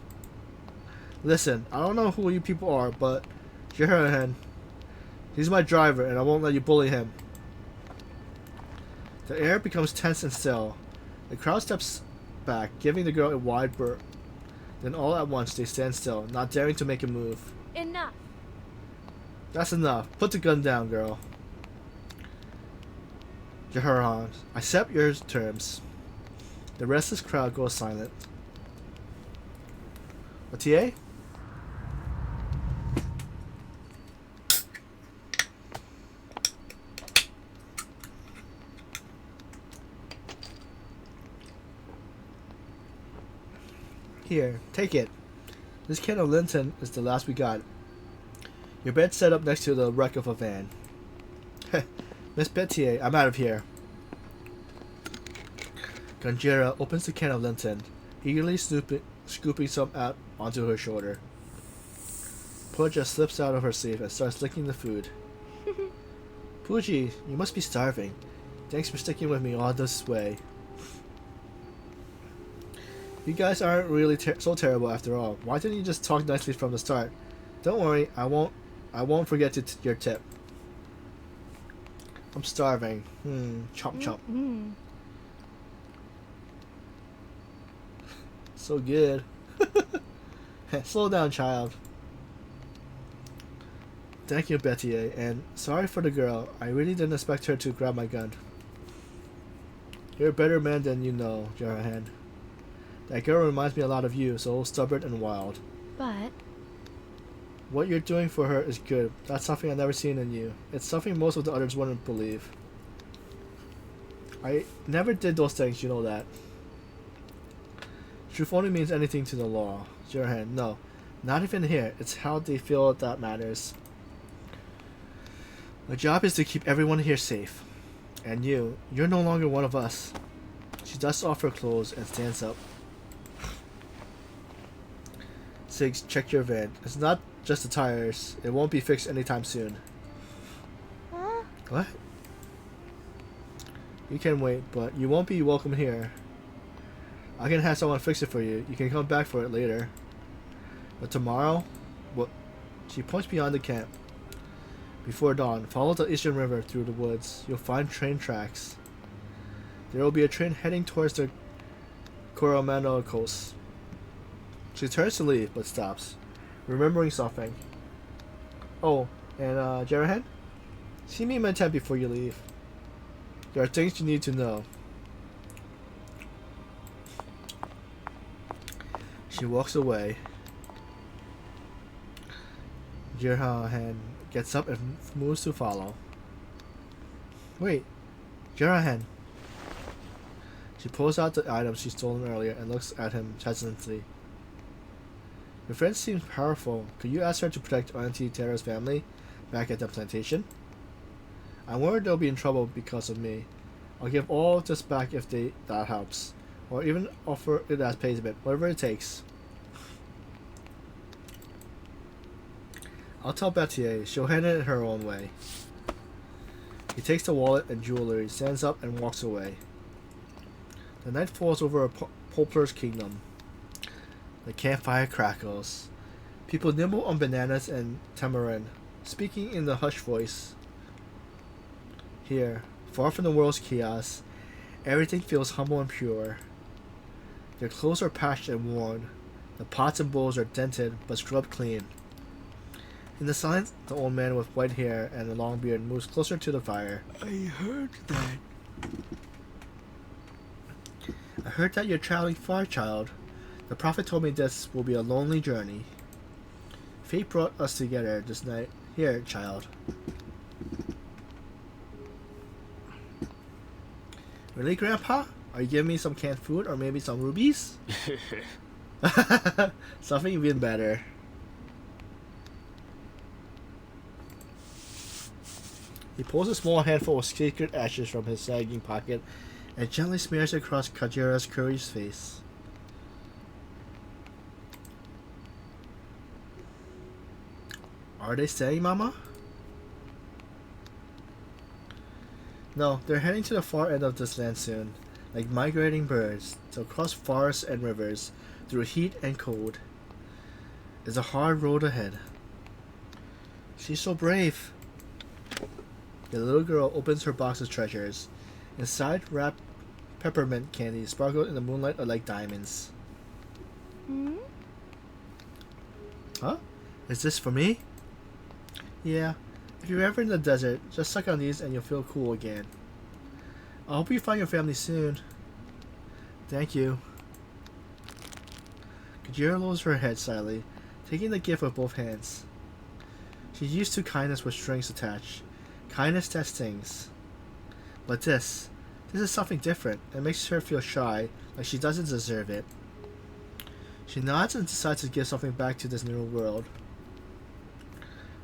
Listen, I don't know who you people are, but Jiharan, he's my driver and I won't let you bully him. The air becomes tense and still. The crowd steps back, giving the girl a wide berth. Then all at once they stand still, not daring to make a move. Enough. That's enough. Put the gun down, girl. Jaharan, accept your terms. The restless crowd goes silent. Vautier? Here, take it. This can of Linton is the last we got. Your bed's set up next to the wreck of a van. Miss Bettier, I'm out of here. Kanjira opens the can of Linton, eagerly scooping some out onto her shoulder. Pooja slips out of her sleeve and starts licking the food. Pooji, you must be starving. Thanks for sticking with me all this way. You guys aren't really so terrible after all. Why didn't you just talk nicely from the start? Don't worry, I won't forget your tip. I'm starving. Chomp chomp. So good. Slow down, child. Thank you, Bettier, and sorry for the girl. I really didn't expect her to grab my gun. You're a better man than you know, Jarahan. That girl reminds me a lot of you, so stubborn and wild. But what you're doing for her is good. That's something I've never seen in you. It's something most of the others wouldn't believe. I never did those things, you know that. Truth only means anything to the law. Jarahan, no. Not even here. It's how they feel that matters. My job is to keep everyone here safe. And you're no longer one of us. She dusts off her clothes and stands up. Siggs, check your van. It's not just the tires. It won't be fixed anytime soon. Huh? What? You can wait, but you won't be welcome here. I can have someone fix it for you. You can come back for it later. But tomorrow? What? She points beyond the camp. Before dawn, follow the Eastern River through the woods. You'll find train tracks. There will be a train heading towards the Coromandel coast. She turns to leave, but stops, remembering something. Oh, and Jerahan? See me in my tent before you leave. There are things you need to know. She walks away. Jerahan gets up and moves to follow. Wait, Jerahan. She pulls out the items she stolen earlier and looks at him hesitantly. Your friend seems powerful. Could you ask her to protect Auntie Tara's family back at the plantation? I'm worried they'll be in trouble because of me. I'll give all of this back if that helps. Or even offer it as payment, whatever it takes. I'll tell Bettier. She'll handle it her own way. He takes the wallet and jewelry, stands up, and walks away. The night falls over a Poplar's kingdom. The campfire crackles. People nibble on bananas and tamarind, speaking in the hushed voice. Here, far from the world's chaos, everything feels humble and pure. Their clothes are patched and worn. The pots and bowls are dented but scrubbed clean. In the silence, the old man with white hair and a long beard moves closer to the fire. I heard that you're traveling far, child. The prophet told me this will be a lonely journey. Fate brought us together this night. Here, child. Really, Grandpa? Are you giving me some canned food or maybe some rubies? Something even better. He pulls a small handful of sacred ashes from his sagging pocket and gently smears it across Kanjira's curious face. Are they staying, Mama? No, they're heading to the far end of this land soon, like migrating birds, to across forests and rivers, through heat and cold. It's a hard road ahead. She's so brave. The little girl opens her box of treasures. Inside, wrapped peppermint candy sparkled in the moonlight like diamonds. Hmm? Huh? Is this for me? Yeah. If you're ever in the desert, just suck on these and you'll feel cool again. I hope you find your family soon. Thank you. Kanjira lowers her head slightly, taking the gift with both hands. She's used to kindness with strings attached. Kindness that stings. But this is something different. It makes her feel shy, like she doesn't deserve it. She nods and decides to give something back to this new world.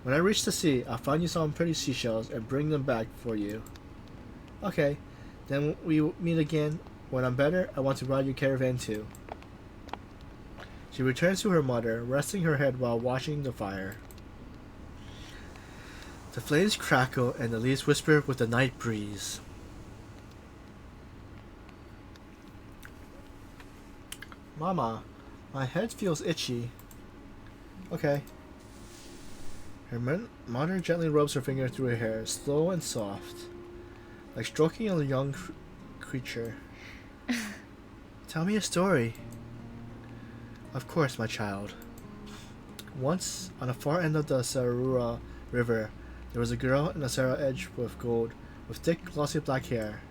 When I reach the sea, I'll find you some pretty seashells and bring them back for you. Okay, then we meet again. When I'm better, I want to ride your caravan too. She returns to her mother, resting her head while watching the fire. The flames crackle and the leaves whisper with the night breeze. Mama, my head feels itchy. Okay. Her mother gently rubs her finger through her hair, slow and soft, like stroking a young creature. Tell me a story. Of course, my child. Once, on the far end of the Sarura River, there was a girl in a sarah edged with gold, with thick, glossy black hair.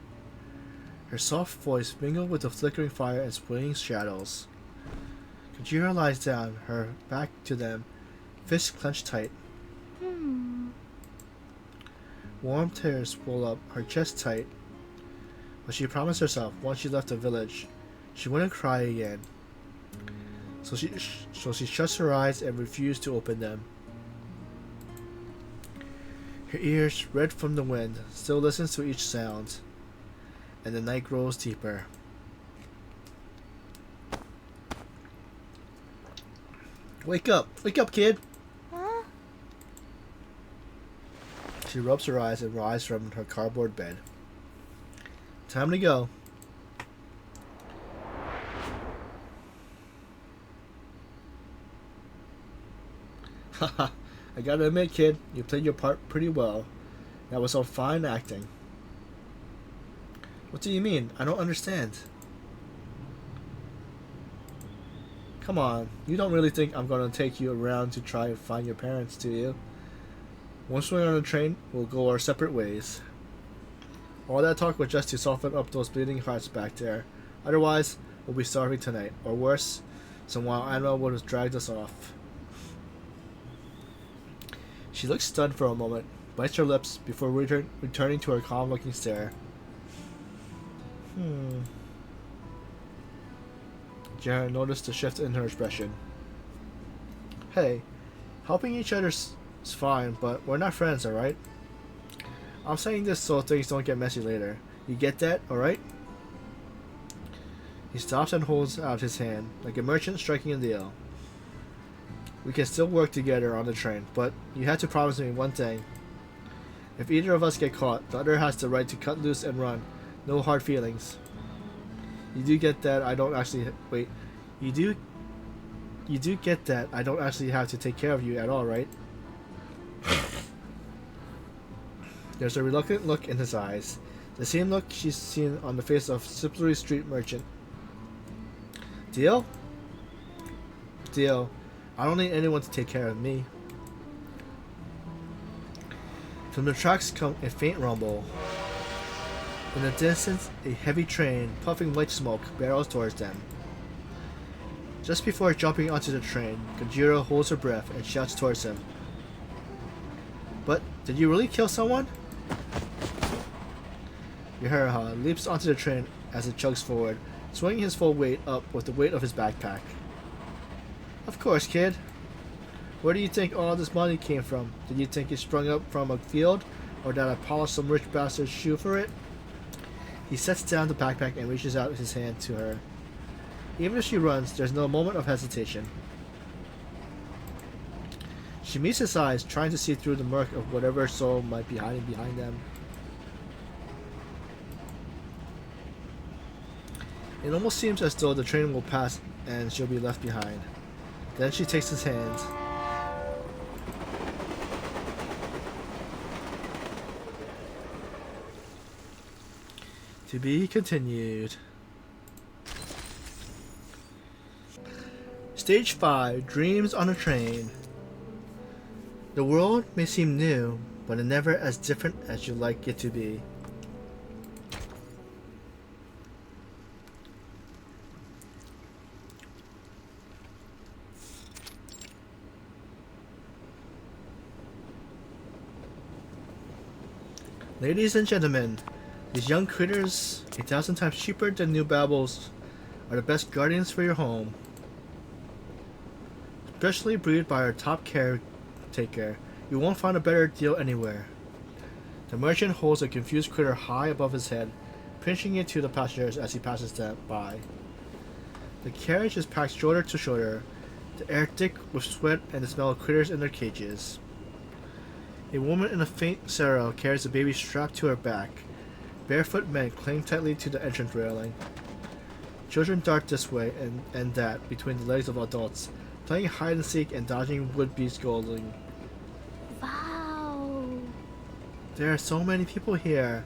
Her soft voice mingled with the flickering fire and swaying shadows. Kanjira lies down, her back to them, fists clenched tight. Warm tears swell up, her chest tight. But she promised herself, once she left the village, she wouldn't cry again. So she shuts her eyes and refused to open them. Her ears, red from the wind, still listens to each sound, and the night grows deeper. Wake up! Wake up, kid! Huh? She rubs her eyes and rises from her cardboard bed. Time to go. Haha, I gotta admit, kid, you played your part pretty well. That was some fine acting. What do you mean? I don't understand. Come on, you don't really think I'm gonna take you around to try and find your parents, do you? Once we're on the train, we'll go our separate ways. All that talk was just to soften up those bleeding hearts back there. Otherwise, we'll be starving tonight, or worse, some wild animal would have dragged us off. She looks stunned for a moment, bites her lips before returning to her calm-looking stare. Jared noticed the shift in her expression. Hey, helping each other's fine, but we're not friends, alright? I'm saying this so things don't get messy later. You get that, alright? He stops and holds out his hand, like a merchant striking a deal. We can still work together on the train, but you have to promise me one thing. If either of us get caught, the other has the right to cut loose and run. No hard feelings. You do get that I don't actually... Wait. You do get that I don't actually have to take care of you at all, right? There's a reluctant look in his eyes. The same look she's seen on the face of Slippery Street merchant. Deal? Deal. I don't need anyone to take care of me. From the tracks comes a faint rumble. In the distance, a heavy train, puffing white smoke, barrels towards them. Just before jumping onto the train, Kanjira holds her breath and shouts towards him. But, did you really kill someone? Yahara leaps onto the train as it chugs forward, swinging his full weight up with the weight of his backpack. Of course, kid. Where do you think all this money came from? Did you think it sprung up from a field, or did I polish some rich bastard's shoe for it? He sets down the backpack and reaches out his hand to her. Even if she runs, there's no moment of hesitation. She meets his eyes, trying to see through the murk of whatever soul might be hiding behind them. It almost seems as though the train will pass and she'll be left behind. Then she takes his hand. To be continued. Stage 5, Dreams on a Train. The world may seem new, but never as different as you'd like it to be. Ladies and gentlemen, these young critters, 1,000 times cheaper than new babbles, are the best guardians for your home. Specially breeded by our top caretaker, you won't find a better deal anywhere. The merchant holds a confused critter high above his head, pinching it to the passengers as he passes them by. The carriage is packed shoulder to shoulder, the air thick with sweat and the smell of critters in their cages. A woman in a faint sarong carries a baby strapped to her back. Barefoot men cling tightly to the entrance railing. Children dart this way and that between the legs of adults, playing hide and seek and dodging would-be scolding. Wow. There are so many people here.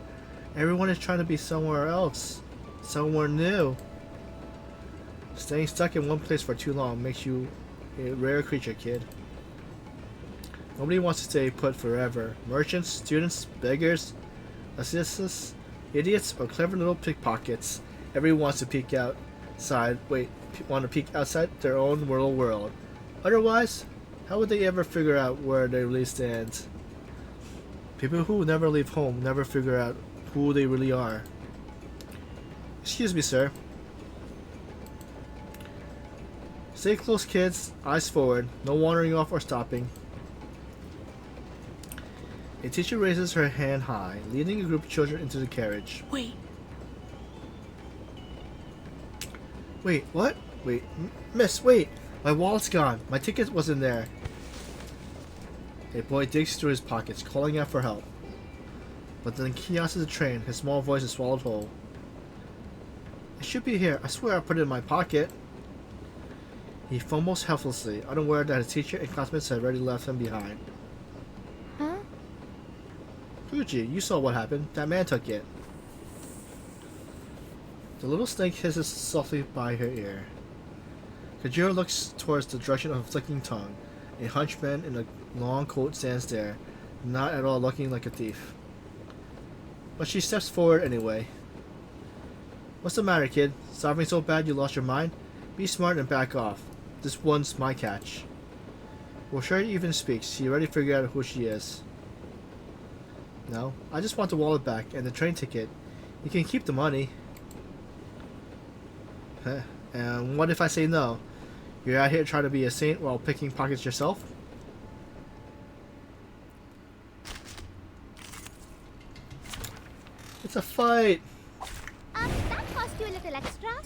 Everyone is trying to be somewhere else. Somewhere new. Staying stuck in one place for too long makes you a rare creature, kid. Nobody wants to stay put forever. Merchants, students, beggars, assistants, idiots, or clever little pickpockets. Everyone wants to peek outside. Want to peek outside their own little world. Otherwise, how would they ever figure out where they really stand? People who never leave home never figure out who they really are. Excuse me, sir. Stay close, kids. Eyes forward. No wandering off or stopping. A teacher raises her hand high, leading a group of children into the carriage. Wait. Wait, what? Wait, miss, wait! My wallet's gone. My ticket wasn't there. A boy digs through his pockets, calling out for help. But then kiosks the train, his small voice is swallowed whole. It should be here. I swear I put it in my pocket. He fumbles helplessly, unaware that his teacher and classmates had already left him behind. Huh? Fuji, you saw what happened. That man took it. The little snake hisses softly by her ear. Kanjira looks towards the direction of a flicking tongue. A hunchman in a long coat stands there, not at all looking like a thief. But she steps forward anyway. What's the matter, kid? Suffering so bad you lost your mind? Be smart and back off. This one's my catch. Before she even speaks, he already figured out who she is. No, I just want the wallet back and the train ticket. You can keep the money. And what if I say no? You're out here trying to be a saint while picking pockets yourself? It's a fight! That cost you a little extra.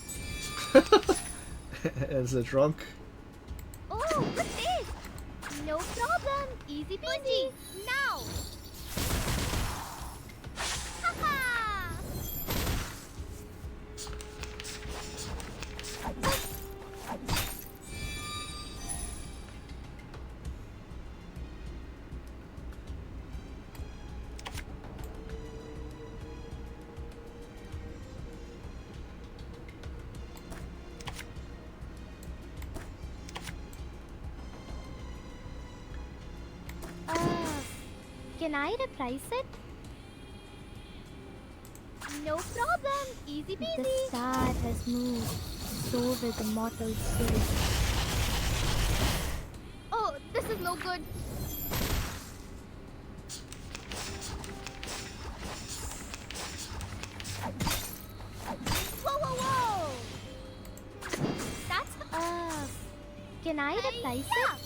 As a drunk. Oh, what's this? No problem. Easy peasy. Now. Haha. Can I reprise it? No problem. Easy peasy. The star has moved, so will the mortal spirit. Oh, this is no good. Whoa, whoa, whoa! That's Can I reprise yeah. it?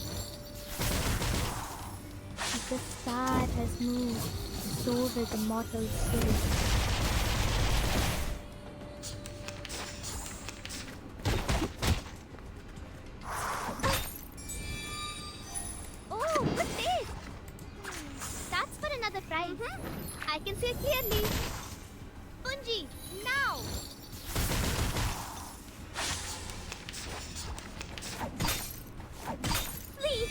The star has moved, so will the mortal spirit. Oh, what's this? That's for another prize. I can see it clearly. Unji, now! Please.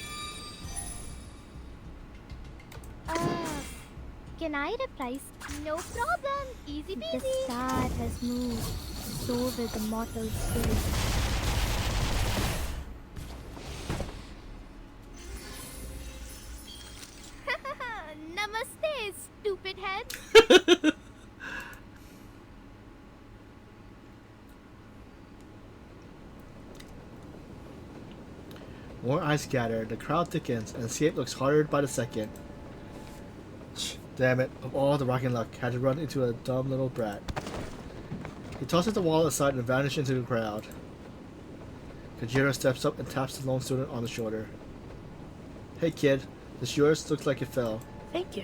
Can I reprise? No problem. Easy The peasy. star has moved, so will the mortal spirit. Namaste, stupid head. More eyes scatter, the crowd thickens, and escape looks harder by the second. Damn it, of all the rocking luck, had to run into a dumb little brat. He tosses the wallet aside and vanishes into the crowd. Kanjira steps up and taps the lone student on the shoulder. Hey kid, this yours? Looks like it fell. Thank you.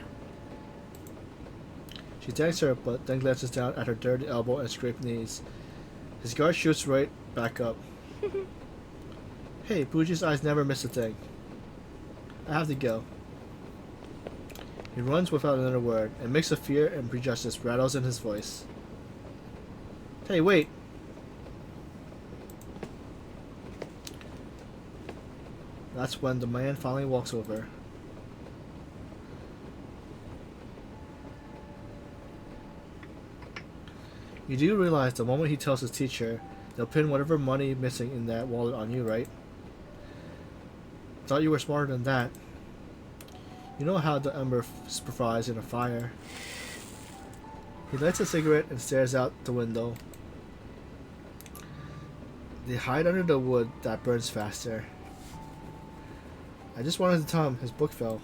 She thanks her, but then glances down at her dirty elbow and scraped knees. His guard shoots right back up. Hey, Buji's eyes never miss a thing. I have to go. He runs without another word, and mix of fear and prejudice rattles in his voice. Hey, wait! That's when the man finally walks over. You do realize the moment he tells his teacher, they'll pin whatever money missing in that wallet on you, right? Thought you were smarter than that. You know how the ember flies in a fire. He lights a cigarette and stares out the window. They hide under the wood that burns faster. I just wanted to tell him his book fell.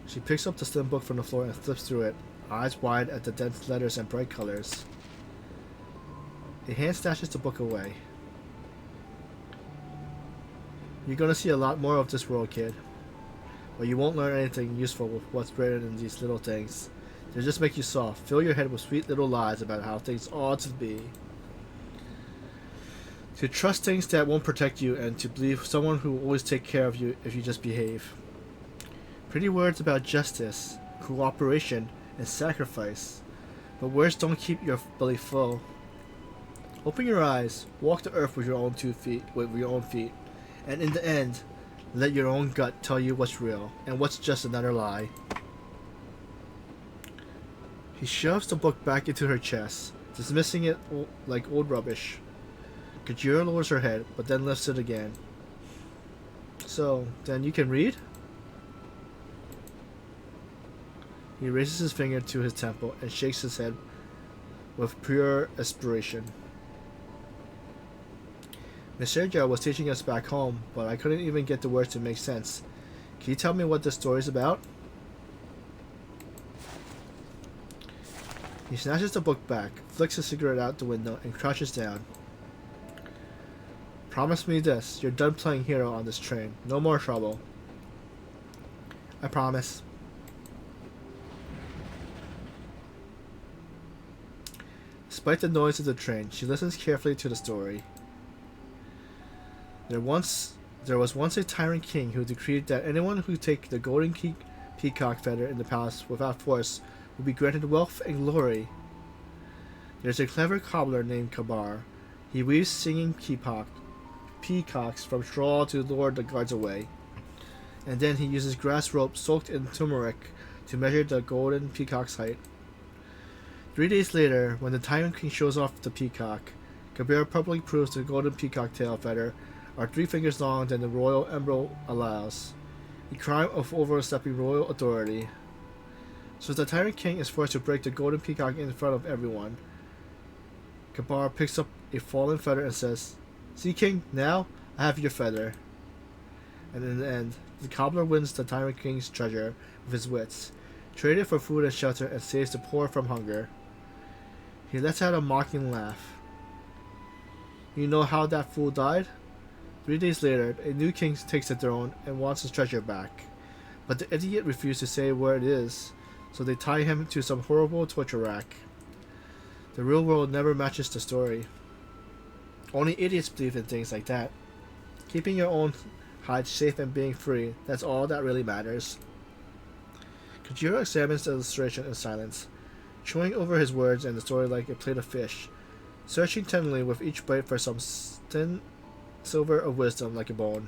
She picks up the slim book from the floor and flips through it, eyes wide at the dense letters and bright colors. A hand stashes the book away. You're gonna see a lot more of this world, kid. but you won't learn anything useful with what's written in these little things. They just make you soft, fill your head with sweet little lies about how things ought to be. To trust things that won't protect you, and to believe someone who will always take care of you if you just behave. Pretty words about justice, cooperation, and sacrifice, but words don't keep your belly full. Open your eyes, walk the earth with your own 2 feet, and in the end, let your own gut tell you what's real and what's just another lie. He shoves the book back into her chest, dismissing it like old rubbish. Kanjira lowers her head, but then lifts it again. So, then you can read? He raises his finger to his temple and shakes his head with pure aspiration. Miss Sergio was teaching us back home, but I couldn't even get the words to make sense. Can you tell me what this story's about? He snatches the book back, flicks his cigarette out the window, and crouches down. Promise me this, you're done playing hero on this train. No more trouble. I promise. Despite the noise of the train, she listens carefully to the story. There was once a tyrant king who decreed that anyone who take the golden peacock feather in the palace without force would be granted wealth and glory. There's a clever cobbler named Kabar. He weaves singing peacocks from straw to lure the guards away. And then he uses grass rope soaked in turmeric to measure the golden peacock's height. 3 days later, when the tyrant king shows off the peacock, Kabir publicly proves the golden peacock tail feather are 3 fingers longer than the royal emerald allows, a crime of overstepping royal authority. So the tyrant king is forced to break the golden peacock in front of everyone. Kabar picks up a fallen feather and says, "See, king, now I have your feather." And in the end, the cobbler wins the tyrant king's treasure with his wits, traded for food and shelter, and saves the poor from hunger. He lets out a mocking laugh. You know how that fool died? 3 days later, a new king takes the throne and wants his treasure back. But the idiot refused to say where it is, so they tie him to some horrible torture rack. The real world never matches the story. Only idiots believe in things like that. Keeping your own hide safe and being free, that's all that really matters. Kanjira examines the illustration in silence, chewing over his words and the story like a plate of fish, searching tenderly with each bite for some thin silver of wisdom like a bone.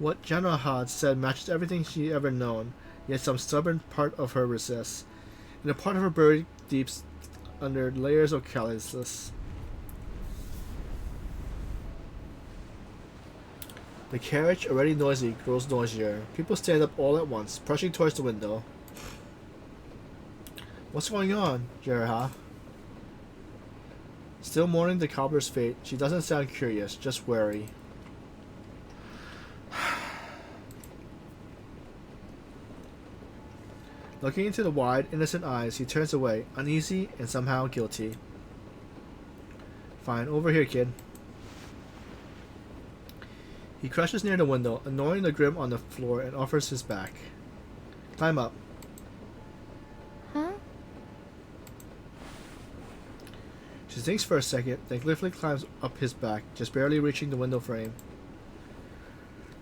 What General had said matched everything she ever known, yet some stubborn part of her resists, and a part of her buried deep under layers of callousness. The carriage, already noisy, grows noisier. People stand up all at once, pushing towards the window. What's going on, Jeraha? Still mourning the cobbler's fate, she doesn't sound curious, just wary. Looking into the wide, innocent eyes, he turns away, uneasy and somehow guilty. Fine, over here, kid. He crushes near the window, annoying the grim on the floor, and offers his back. Climb up. Huh? She thinks for a second, then gliffly climbs up his back, just barely reaching the window frame.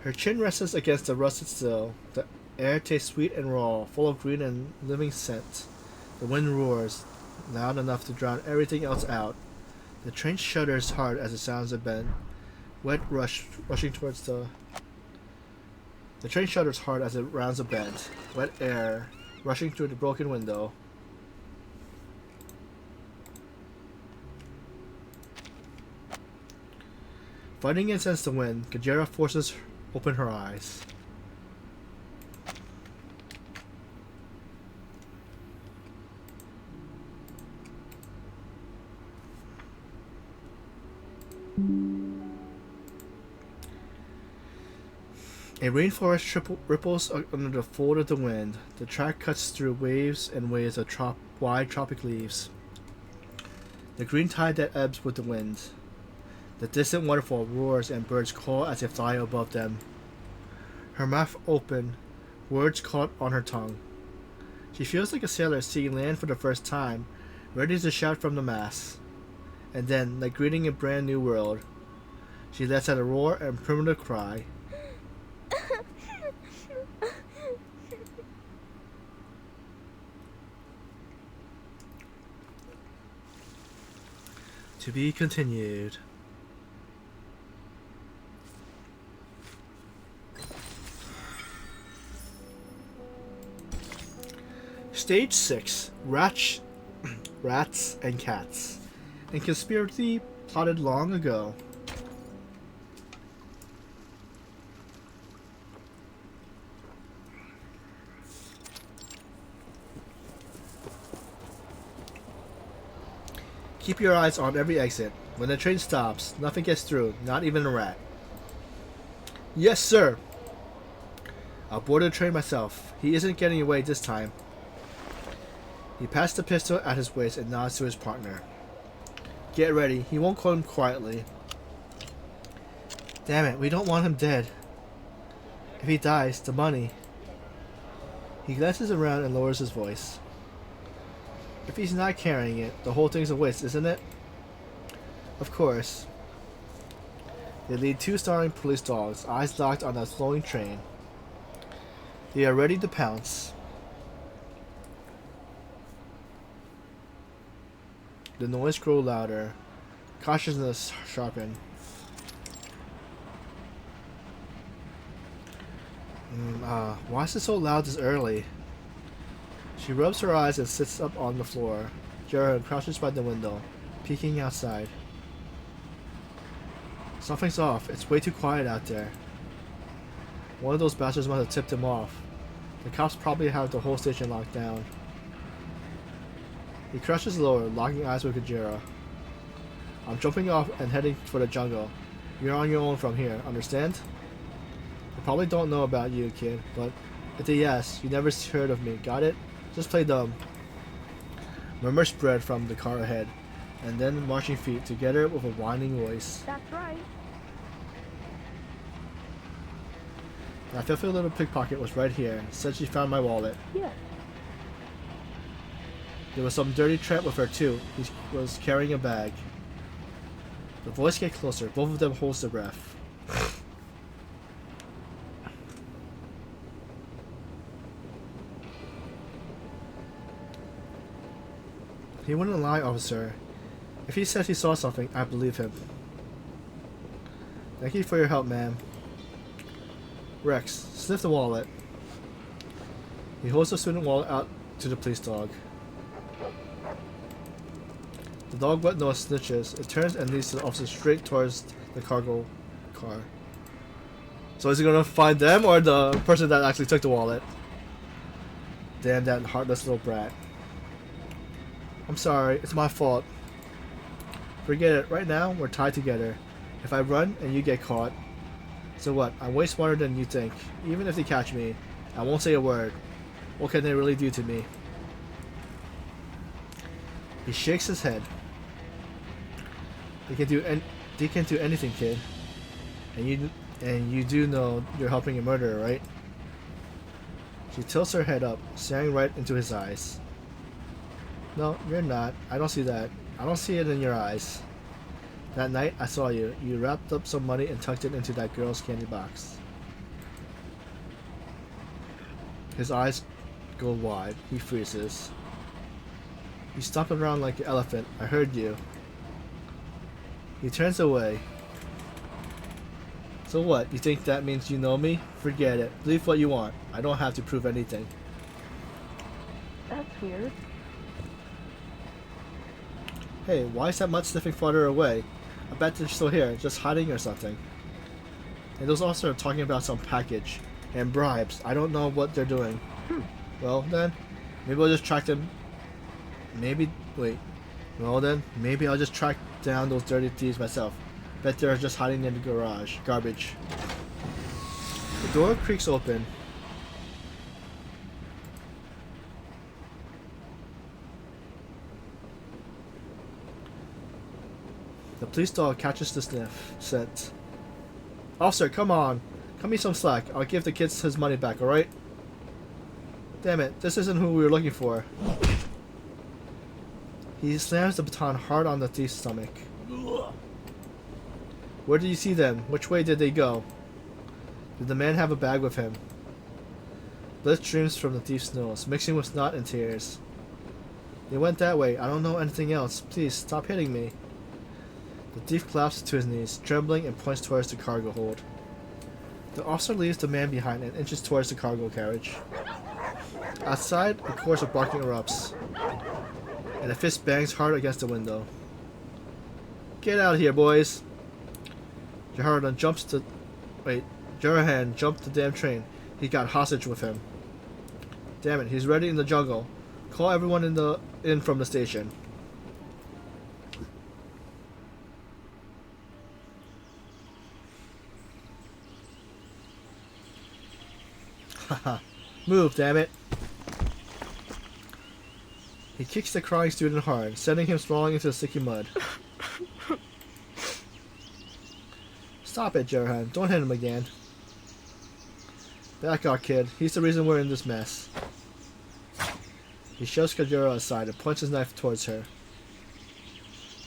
Her chin rests against the rusted sill. The air tastes sweet and raw, full of green and living scent. The wind roars, loud enough to drown everything else out. The train shudders hard as it sounds a bend. Rushing towards the train shudders hard as it rounds a bend. Wet air rushing through the broken window. Fighting against the wind, Kanjira forces open her eyes. A rainforest ripples under the fold of the wind. The track cuts through waves and waves of wide tropic leaves. The green tide that ebbs with the wind. The distant waterfall roars and birds call as they fly above them. Her mouth open, words caught on her tongue. She feels like a sailor seeing land for the first time, ready to shout from the mast. And then, like greeting a brand new world, she lets out a roar and primitive cry. To be continued. Stage 6. Rats and Cats. A conspiracy plotted long ago. Keep your eyes on every exit. When the train stops, nothing gets through, not even a rat. Yes, sir. I'll board the train myself. He isn't getting away this time. He passed the pistol at his waist and nods to his partner. Get ready. He won't call him quietly. Damn it, we don't want him dead. If he dies, the money. He glances around and lowers his voice. If he's not carrying it, the whole thing's a waste, isn't it? Of course. They lead 2 starving police dogs, eyes locked on that slowing train. They are ready to pounce. The noise grows louder. Consciousness sharpen. Why is it so loud this early? She rubs her eyes and sits up on the floor. Jared crouches by the window, peeking outside. Something's off. It's way too quiet out there. One of those bastards must have tipped him off. The cops probably have the whole station locked down. He crushes lower, locking eyes with Kanjira. I'm jumping off and heading for the jungle. You're on your own from here, understand? I probably don't know about you, kid, but if they ask, you never heard of me, got it? Just play dumb. Murmurs spread from the car ahead, and then marching feet together with a whining voice. That's right. That filthy little pickpocket was right here. Said she found my wallet. Yeah. There was some dirty tramp with her too. He was carrying a bag. The voice gets closer. Both of them holds their breath. He wouldn't lie, officer. If he says he saw something, I believe him. Thank you for your help, ma'am. Rex, sniff the wallet. He holds the student wallet out to the police dog. The dog wet nose snitches. It turns and leads the officer straight towards the cargo car. So is he gonna find them or the person that actually took the wallet? Damn that heartless little brat. I'm sorry, it's my fault. Forget it, right now we're tied together. If I run and you get caught, so what? I'm way smarter than you think. Even if they catch me, I won't say a word. What can they really do to me? He shakes his head. They can do anything, kid. And you do know you're helping a murderer, right? She tilts her head up, staring right into his eyes. No, you're not. I don't see that. I don't see it in your eyes. That night, I saw you. You wrapped up some money and tucked it into that girl's candy box. His eyes go wide. He freezes. You stomped around like an elephant. I heard you. He turns away. So what? You think that means you know me? Forget it. Believe what you want. I don't have to prove anything. That's weird. Hey, why is that mutt sniffing farther away? I bet they're still here, just hiding or something. And those officers are talking about some package and bribes. I don't know what they're doing. Well then, maybe I'll just track them. Well then, maybe I'll just track down those dirty thieves myself. Bet they're just hiding in the garbage. The door creaks open. The police dog catches the scent. Officer, come on! Cut me some slack. I'll give the kid his money back, alright? Damn it, this isn't who we were looking for. He slams the baton hard on the thief's stomach. Where did you see them? Which way did they go? Did the man have a bag with him? Blood streams from the thief's nose, mixing with snot and tears. They went that way. I don't know anything else. Please, stop hitting me. The thief collapses to his knees, trembling, and points towards the cargo hold. The officer leaves the man behind and inches towards the cargo carriage. Outside, a chorus of barking erupts, and a fist bangs hard against the window. Get out of here, boys! Jarahan jumped the damn train. He got hostage with him. Damn it, he's ready in the jungle. Call everyone in from the station. Haha. Move, damn it. He kicks the crying student hard, sending him sprawling into the sticky mud. Stop it, Jarahan. Don't hit him again. Back off, kid. He's the reason we're in this mess. He shoves Kanjira aside and points his knife towards her.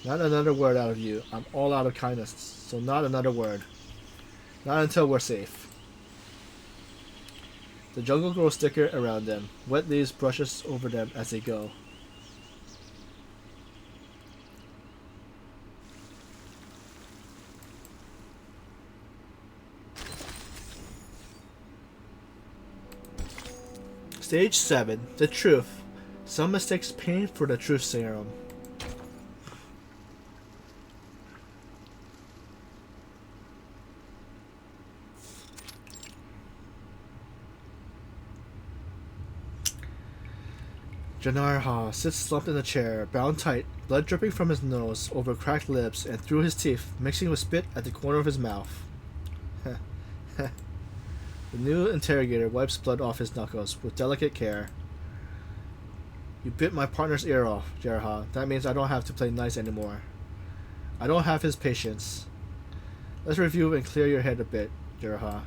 Not another word out of you. I'm all out of kindness, so not another word. Not until we're safe. The jungle grows thicker around them. Wet leaves brushes over them as they go. Stage 7. The Truth. Some mistakes pain for the Truth Serum. Janarha sits slumped in a chair, bound tight, blood dripping from his nose over cracked lips and through his teeth, mixing with spit at the corner of his mouth. The new interrogator wipes blood off his knuckles with delicate care. You bit my partner's ear off, Janarha. That means I don't have to play nice anymore. I don't have his patience. Let's review and clear your head a bit, Janarha.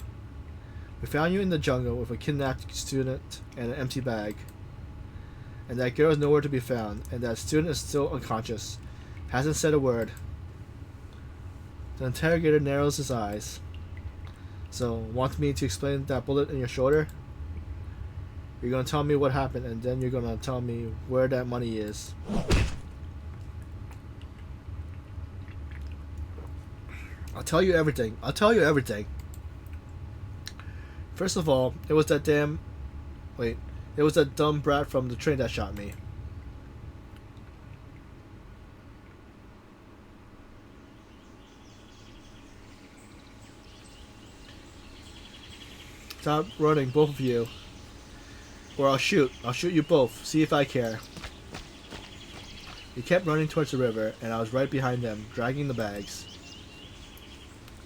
We found you in the jungle with a kidnapped student and an empty bag. And that girl is nowhere to be found, and that student is still unconscious. Hasn't said a word. The interrogator narrows his eyes. So, want me to explain that bullet in your shoulder? You're gonna tell me what happened, and then you're gonna tell me where that money is. I'll tell you everything. I'll tell you everything. First of all, it was that damn... Wait. It was that dumb brat from the train that shot me. Stop running, both of you. Or I'll shoot. I'll shoot you both. See if I care. He kept running towards the river, and I was right behind them, dragging the bags.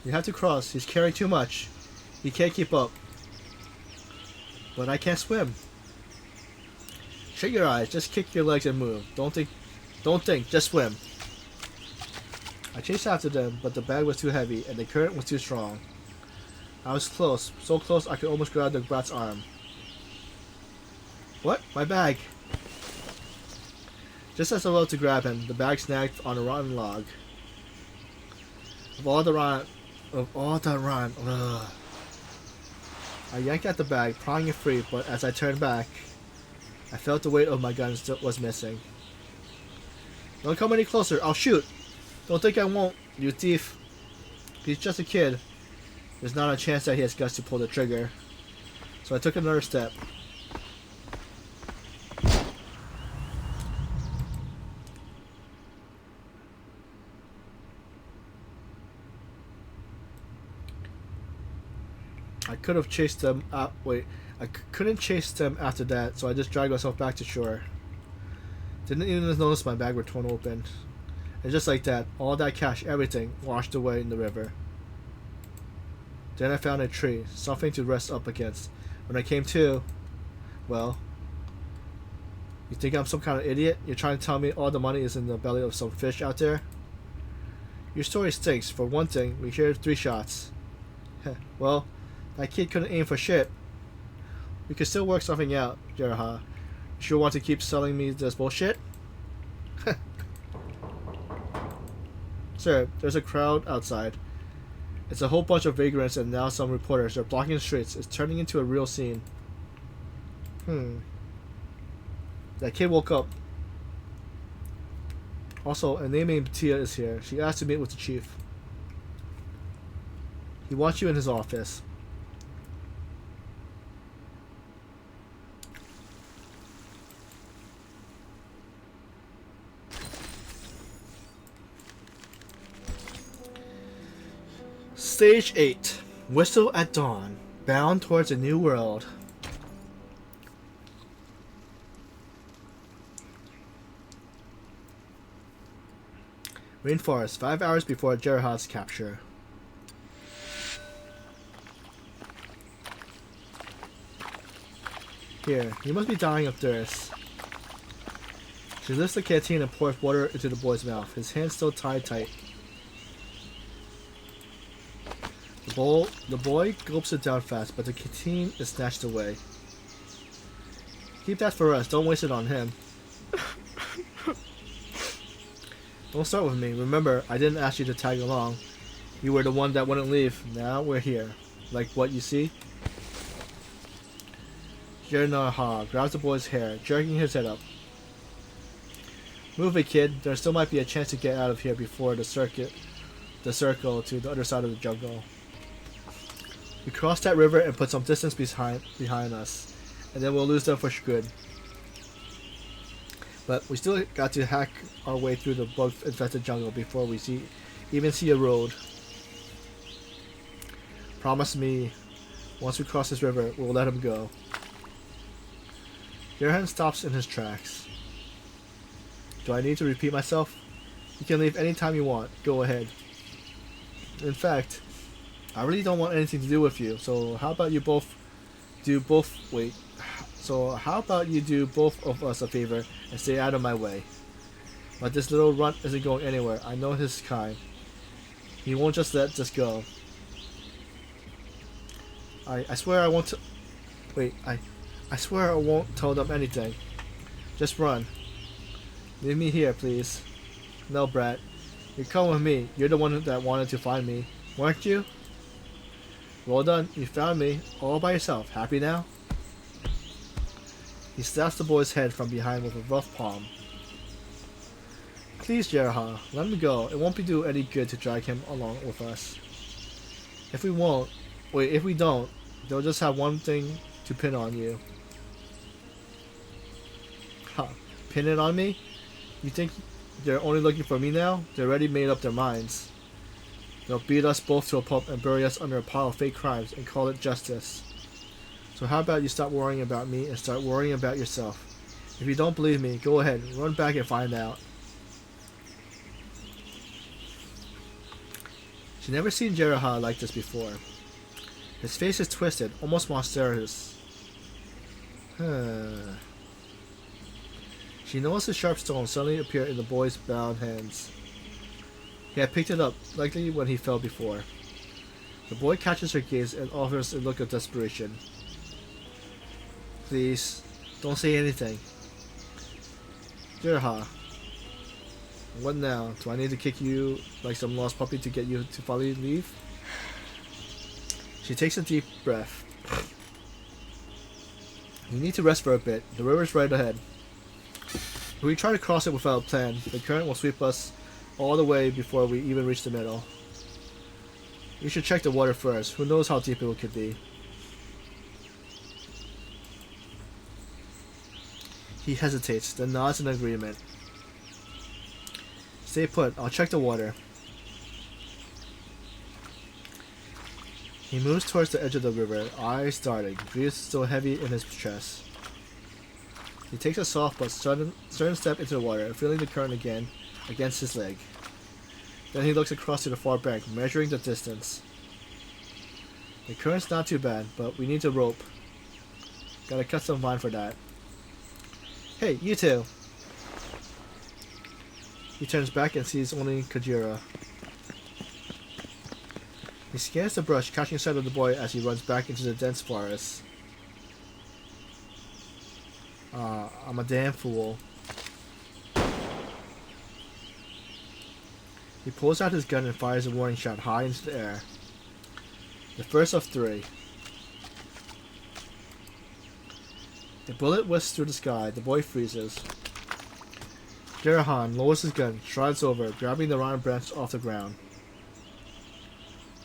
You have to cross. He's carrying too much. He can't keep up. But I can't swim. Shut your eyes, just kick your legs and move. Don't think, just swim. I chased after them, but the bag was too heavy and the current was too strong. I was close, so close I could almost grab the brat's arm. What? My bag! Just as I was about to grab him, the bag snagged on a rotten log. Of all the run, ugh. I yanked at the bag, prying it free, but as I turned back, I felt the weight of my gun was missing. Don't come any closer, I'll shoot! Don't think I won't, you thief. He's just a kid. There's not a chance that he has guts to pull the trigger. So I took another step. I could have chased them out. Wait. I couldn't chase them after that, so I just dragged myself back to shore. Didn't even notice my bag were torn open. And just like that, all that cash, everything, washed away in the river. Then I found a tree, something to rest up against. When I came to, well, you think I'm some kind of idiot? You're trying to tell me all the money is in the belly of some fish out there? Your story stinks. For one thing, we heard 3 shots. Well, That kid couldn't aim for shit. We could still work something out, Jeraha. You sure want to keep selling me this bullshit? Sir, there's a crowd outside. It's a whole bunch of vagrants and now some reporters. They're blocking the streets. It's turning into a real scene. That kid woke up. Also, a name named Tia is here. She asked to meet with the chief. He wants you in his office. Stage 8. Whistle at dawn. Bound towards a new world. Rainforest, 5 hours before Jeraha's capture. Here, you must be dying of thirst. She lifts the canteen and pours water into the boy's mouth, his hands still tied tight. The boy gulps it down fast, but the canteen is snatched away. Keep that for us, don't waste it on him. Don't start with me. Remember, I didn't ask you to tag along. You were the one that wouldn't leave. Now we're here. Like what you see? Jeraha grabs the boy's hair, jerking his head up. Move it, kid. There still might be a chance to get out of here before the circle to the other side of the jungle. We cross that river and put some distance behind us, and then we'll lose them for good. But we still got to hack our way through the bug-infested jungle before we even see a road. Promise me, once we cross this river, we'll let him go. Gerhan stops in his tracks. Do I need to repeat myself? You can leave anytime you want. Go ahead. In fact, I really don't want anything to do with you, so how about you do both of us a favor and stay out of my way. But this little runt isn't going anywhere. I know his kind. He won't just let this go. I swear I won't I swear I won't tell them anything. Just run. Leave me here, please. No, brat. You come with me. You're the one that wanted to find me, weren't you? Well done. You found me all by yourself. Happy now? He slaps the boy's head from behind with a rough palm. Please, Jeraha, let me go. It won't do any good to drag him along with us. If we don't, they'll just have one thing to pin on you. Pin it on me? You think they're only looking for me now? They already made up their minds. They'll beat us both to a pulp and bury us under a pile of fake crimes and call it justice. So how about you stop worrying about me and start worrying about yourself? If you don't believe me, go ahead, run back and find out. She'd never seen Jeraha like this before. His face is twisted, almost monstrous. She noticed a sharp stone suddenly appear in the boy's bound hands. He had picked it up, likely when he fell before. The boy catches her gaze and offers a look of desperation. Please, don't say anything. Jeraha. What now? Do I need to kick you like some lost puppy to get you to finally leave? She takes a deep breath. You need to rest for a bit. The river's right ahead. If we try to cross it without a plan, the current will sweep us all the way before we even reach the middle. You should check the water first. Who knows how deep it could be. He hesitates, then nods in agreement. Stay put. I'll check the water. He moves towards the edge of the river, eyes darting, breathing still heavy in his chest. He takes a soft but sudden step into the water, feeling the current again against his leg. Then he looks across to the far bank, measuring the distance. The current's not too bad, but we need a rope. Gotta cut some vine for that. Hey, you two! He turns back and sees only Kanjira. He scans the brush, catching sight of the boy as he runs back into the dense forest. I'm a damn fool. He pulls out his gun and fires a warning shot high into the air. The first of 3. A bullet whisks through the sky. The boy freezes. Jirahan lowers his gun, strides over, grabbing the rotten branch off the ground.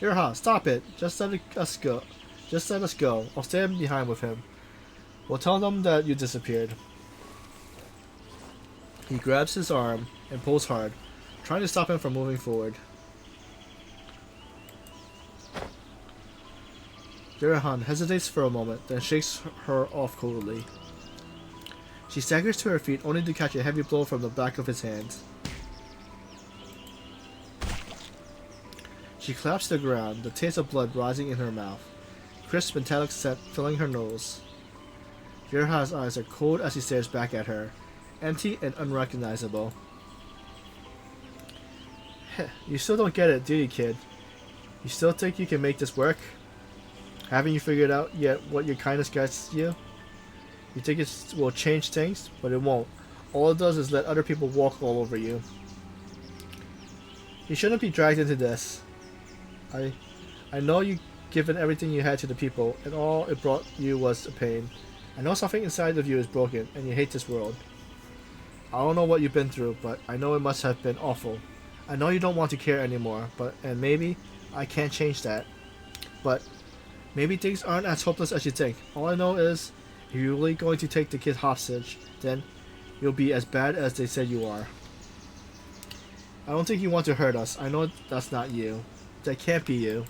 Jirahan, stop it! Just let us go. Just let us go. I'll stand behind with him. We'll tell them that you disappeared. He grabs his arm and pulls hard, trying to stop him from moving forward. Jirahan hesitates for a moment, then shakes her off coldly. She staggers to her feet, only to catch a heavy blow from the back of his hand. She collapses to the ground, the taste of blood rising in her mouth. Crisp metallic scent filling her nose. Jirahan's eyes are cold as he stares back at her, empty and unrecognizable. You still don't get it, do you, kid? You still think you can make this work? Haven't you figured out yet what your kindness gets you? You think it will change things, but it won't. All it does is let other people walk all over you. You shouldn't be dragged into this. I know you've given everything you had to the people, and all it brought you was a pain. I know something inside of you is broken, and you hate this world. I don't know what you've been through, but I know it must have been awful. I know you don't want to care anymore, and maybe I can't change that. But maybe things aren't as hopeless as you think. All I know is, if you're really going to take the kid hostage, then you'll be as bad as they said you are. I don't think you want to hurt us. I know that's not you. That can't be you.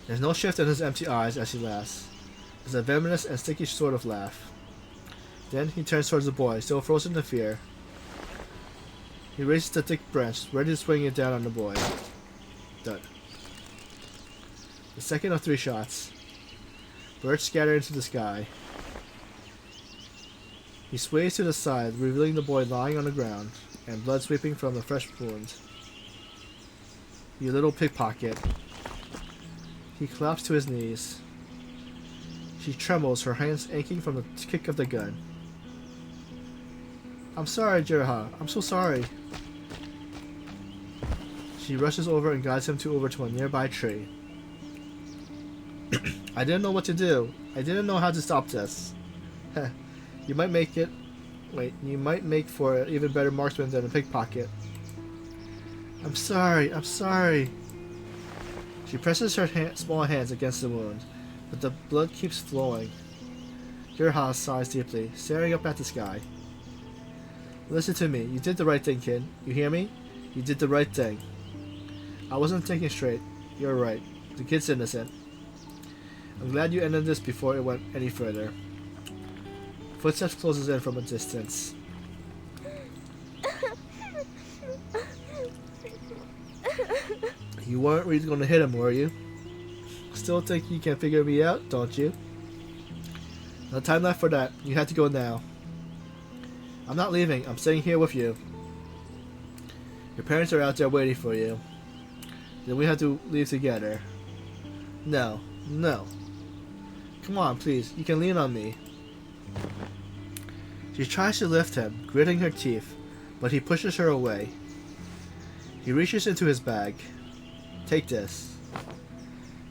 There's no shift in his empty eyes as he laughs. It's a venomous and sticky sort of laugh. Then he turns towards the boy, still frozen in fear. He raises the thick branch, ready to swing it down on the boy. Done. The second of 3 shots. Birds scatter into the sky. He sways to the side, revealing the boy lying on the ground, and blood sweeping from the fresh wound. You little pickpocket. He collapses to his knees. She trembles, her hands aching from the kick of the gun. I'm sorry, Jiraha. I'm so sorry. She rushes over and guides him over to a nearby tree. I didn't know what to do. I didn't know how to stop this. You might make it... Wait, you might make for an even better marksman than a pickpocket. I'm sorry, I'm sorry. She presses her small hands against the wound, but the blood keeps flowing. Jiraha sighs deeply, staring up at the sky. Listen to me. You did the right thing, kid. You hear me? You did the right thing. I wasn't thinking straight. You're right. The kid's innocent. I'm glad you ended this before it went any further. Footsteps closes in from a distance. You weren't really going to hit him, were you? Still think you can figure me out, don't you? No time left for that. You have to go now. I'm not leaving. I'm staying here with you. Your parents are out there waiting for you. Then we have to leave together. No. No. Come on, please. You can lean on me. She tries to lift him, gritting her teeth, but he pushes her away. He reaches into his bag. Take this.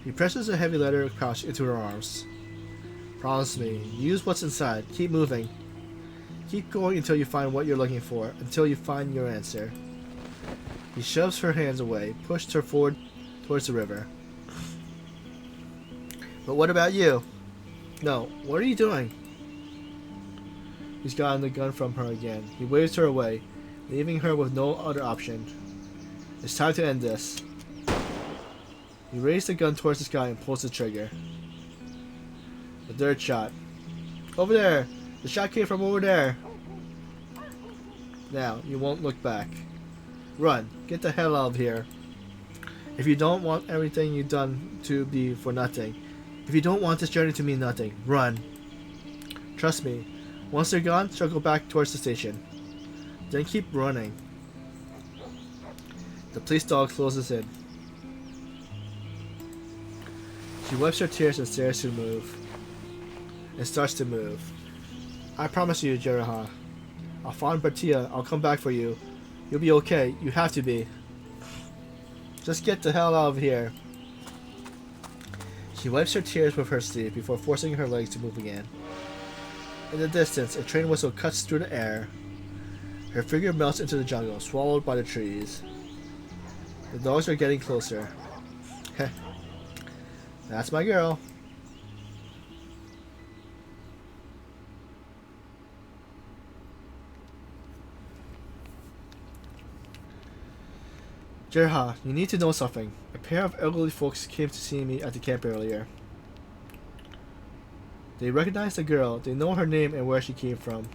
He presses a heavy leather pouch into her arms. Promise me. Use what's inside. Keep moving. Keep going until you find what you're looking for, until you find your answer. He shoves her hands away, pushed her forward towards the river. But what about you? No, what are you doing? He's gotten the gun from her again. He waves her away, leaving her with no other option. It's time to end this. He raises the gun towards the sky and pulls the trigger. The third shot. Over there! The shot came from over there! Now, you won't look back. Run. Get the hell out of here. If you don't want everything you've done to be for nothing, if you don't want this journey to mean nothing, run. Trust me. Once they're gone, circle back towards the station. Then keep running. The police dog closes in. She wipes her tears and starts to move. I promise you, Jeraha. I'll find Bertia. I'll come back for you. You'll be okay. You have to be. Just get the hell out of here. She wipes her tears with her sleeve before forcing her legs to move again. In the distance, a train whistle cuts through the air. Her figure melts into the jungle, swallowed by the trees. The dogs are getting closer. Heh. That's my girl. Jerha, you need to know something. A pair of elderly folks came to see me at the camp earlier. They recognize the girl. They know her name and where she came from.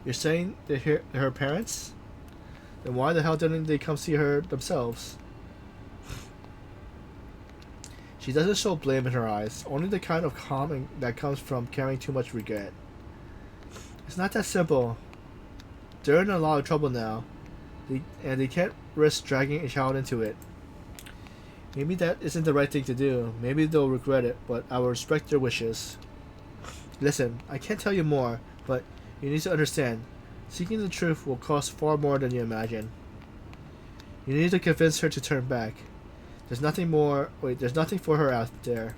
You're saying they're her parents? Then why the hell didn't they come see her themselves? She doesn't show blame in her eyes, only the kind of calm that comes from carrying too much regret. It's not that simple. They're in a lot of trouble now, and they can't risk dragging a child into it. Maybe that isn't the right thing to do. Maybe they'll regret it, but I will respect their wishes. Listen, I can't tell you more, but you need to understand. Seeking the truth will cost far more than you imagine. You need to convince her to turn back. There's nothing for her out there.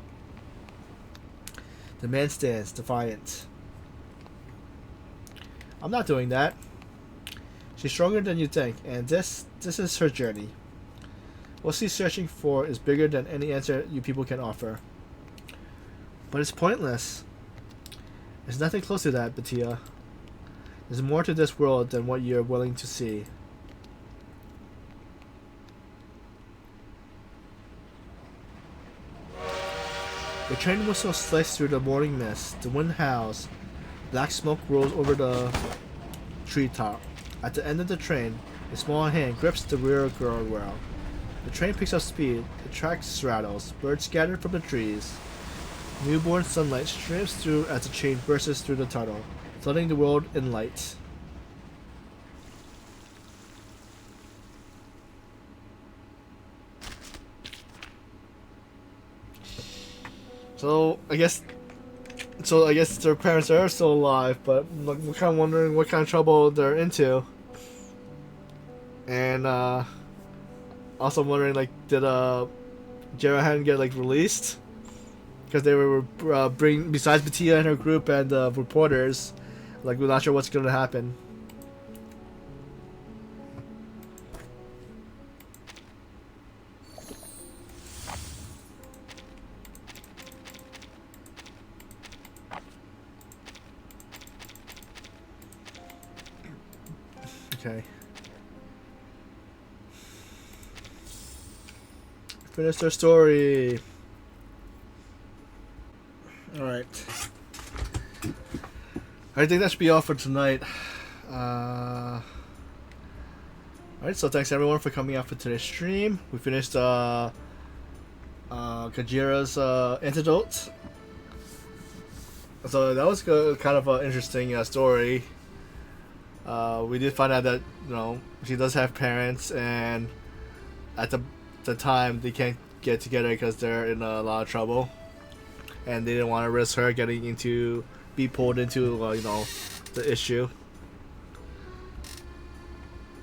The man stands, defiant. I'm not doing that. She's stronger than you think, and this is her journey. What she's searching for is bigger than any answer you people can offer. But it's pointless. There's nothing close to that, Batia. There's more to this world than what you're willing to see. The train whistle sliced through the morning mist. The wind howls. Black smoke rolls over the treetop. At the end of the train, a small hand grips the rear guardrail. The train picks up speed. The tracks rattles. Birds scatter from the trees. Newborn sunlight streams through as the train bursts through the tunnel, flooding the world in light. So I guess their parents are still alive, but we're kind of wondering what kind of trouble they're into. And also wondering, like, did Jerahan get like released? Because they were besides Batia and her group and the reporters, like, we're not sure what's going to happen. Okay. Finish their story. Alright. I think that should be all for tonight. Alright, so thanks everyone for coming out for today's stream. We finished Kanjira's Anecdote. So that was kind of an interesting story. We did find out that, you know, she does have parents, and at the time they can't get together because they're in a lot of trouble, and they didn't want to risk her be pulled into, you know, the issue.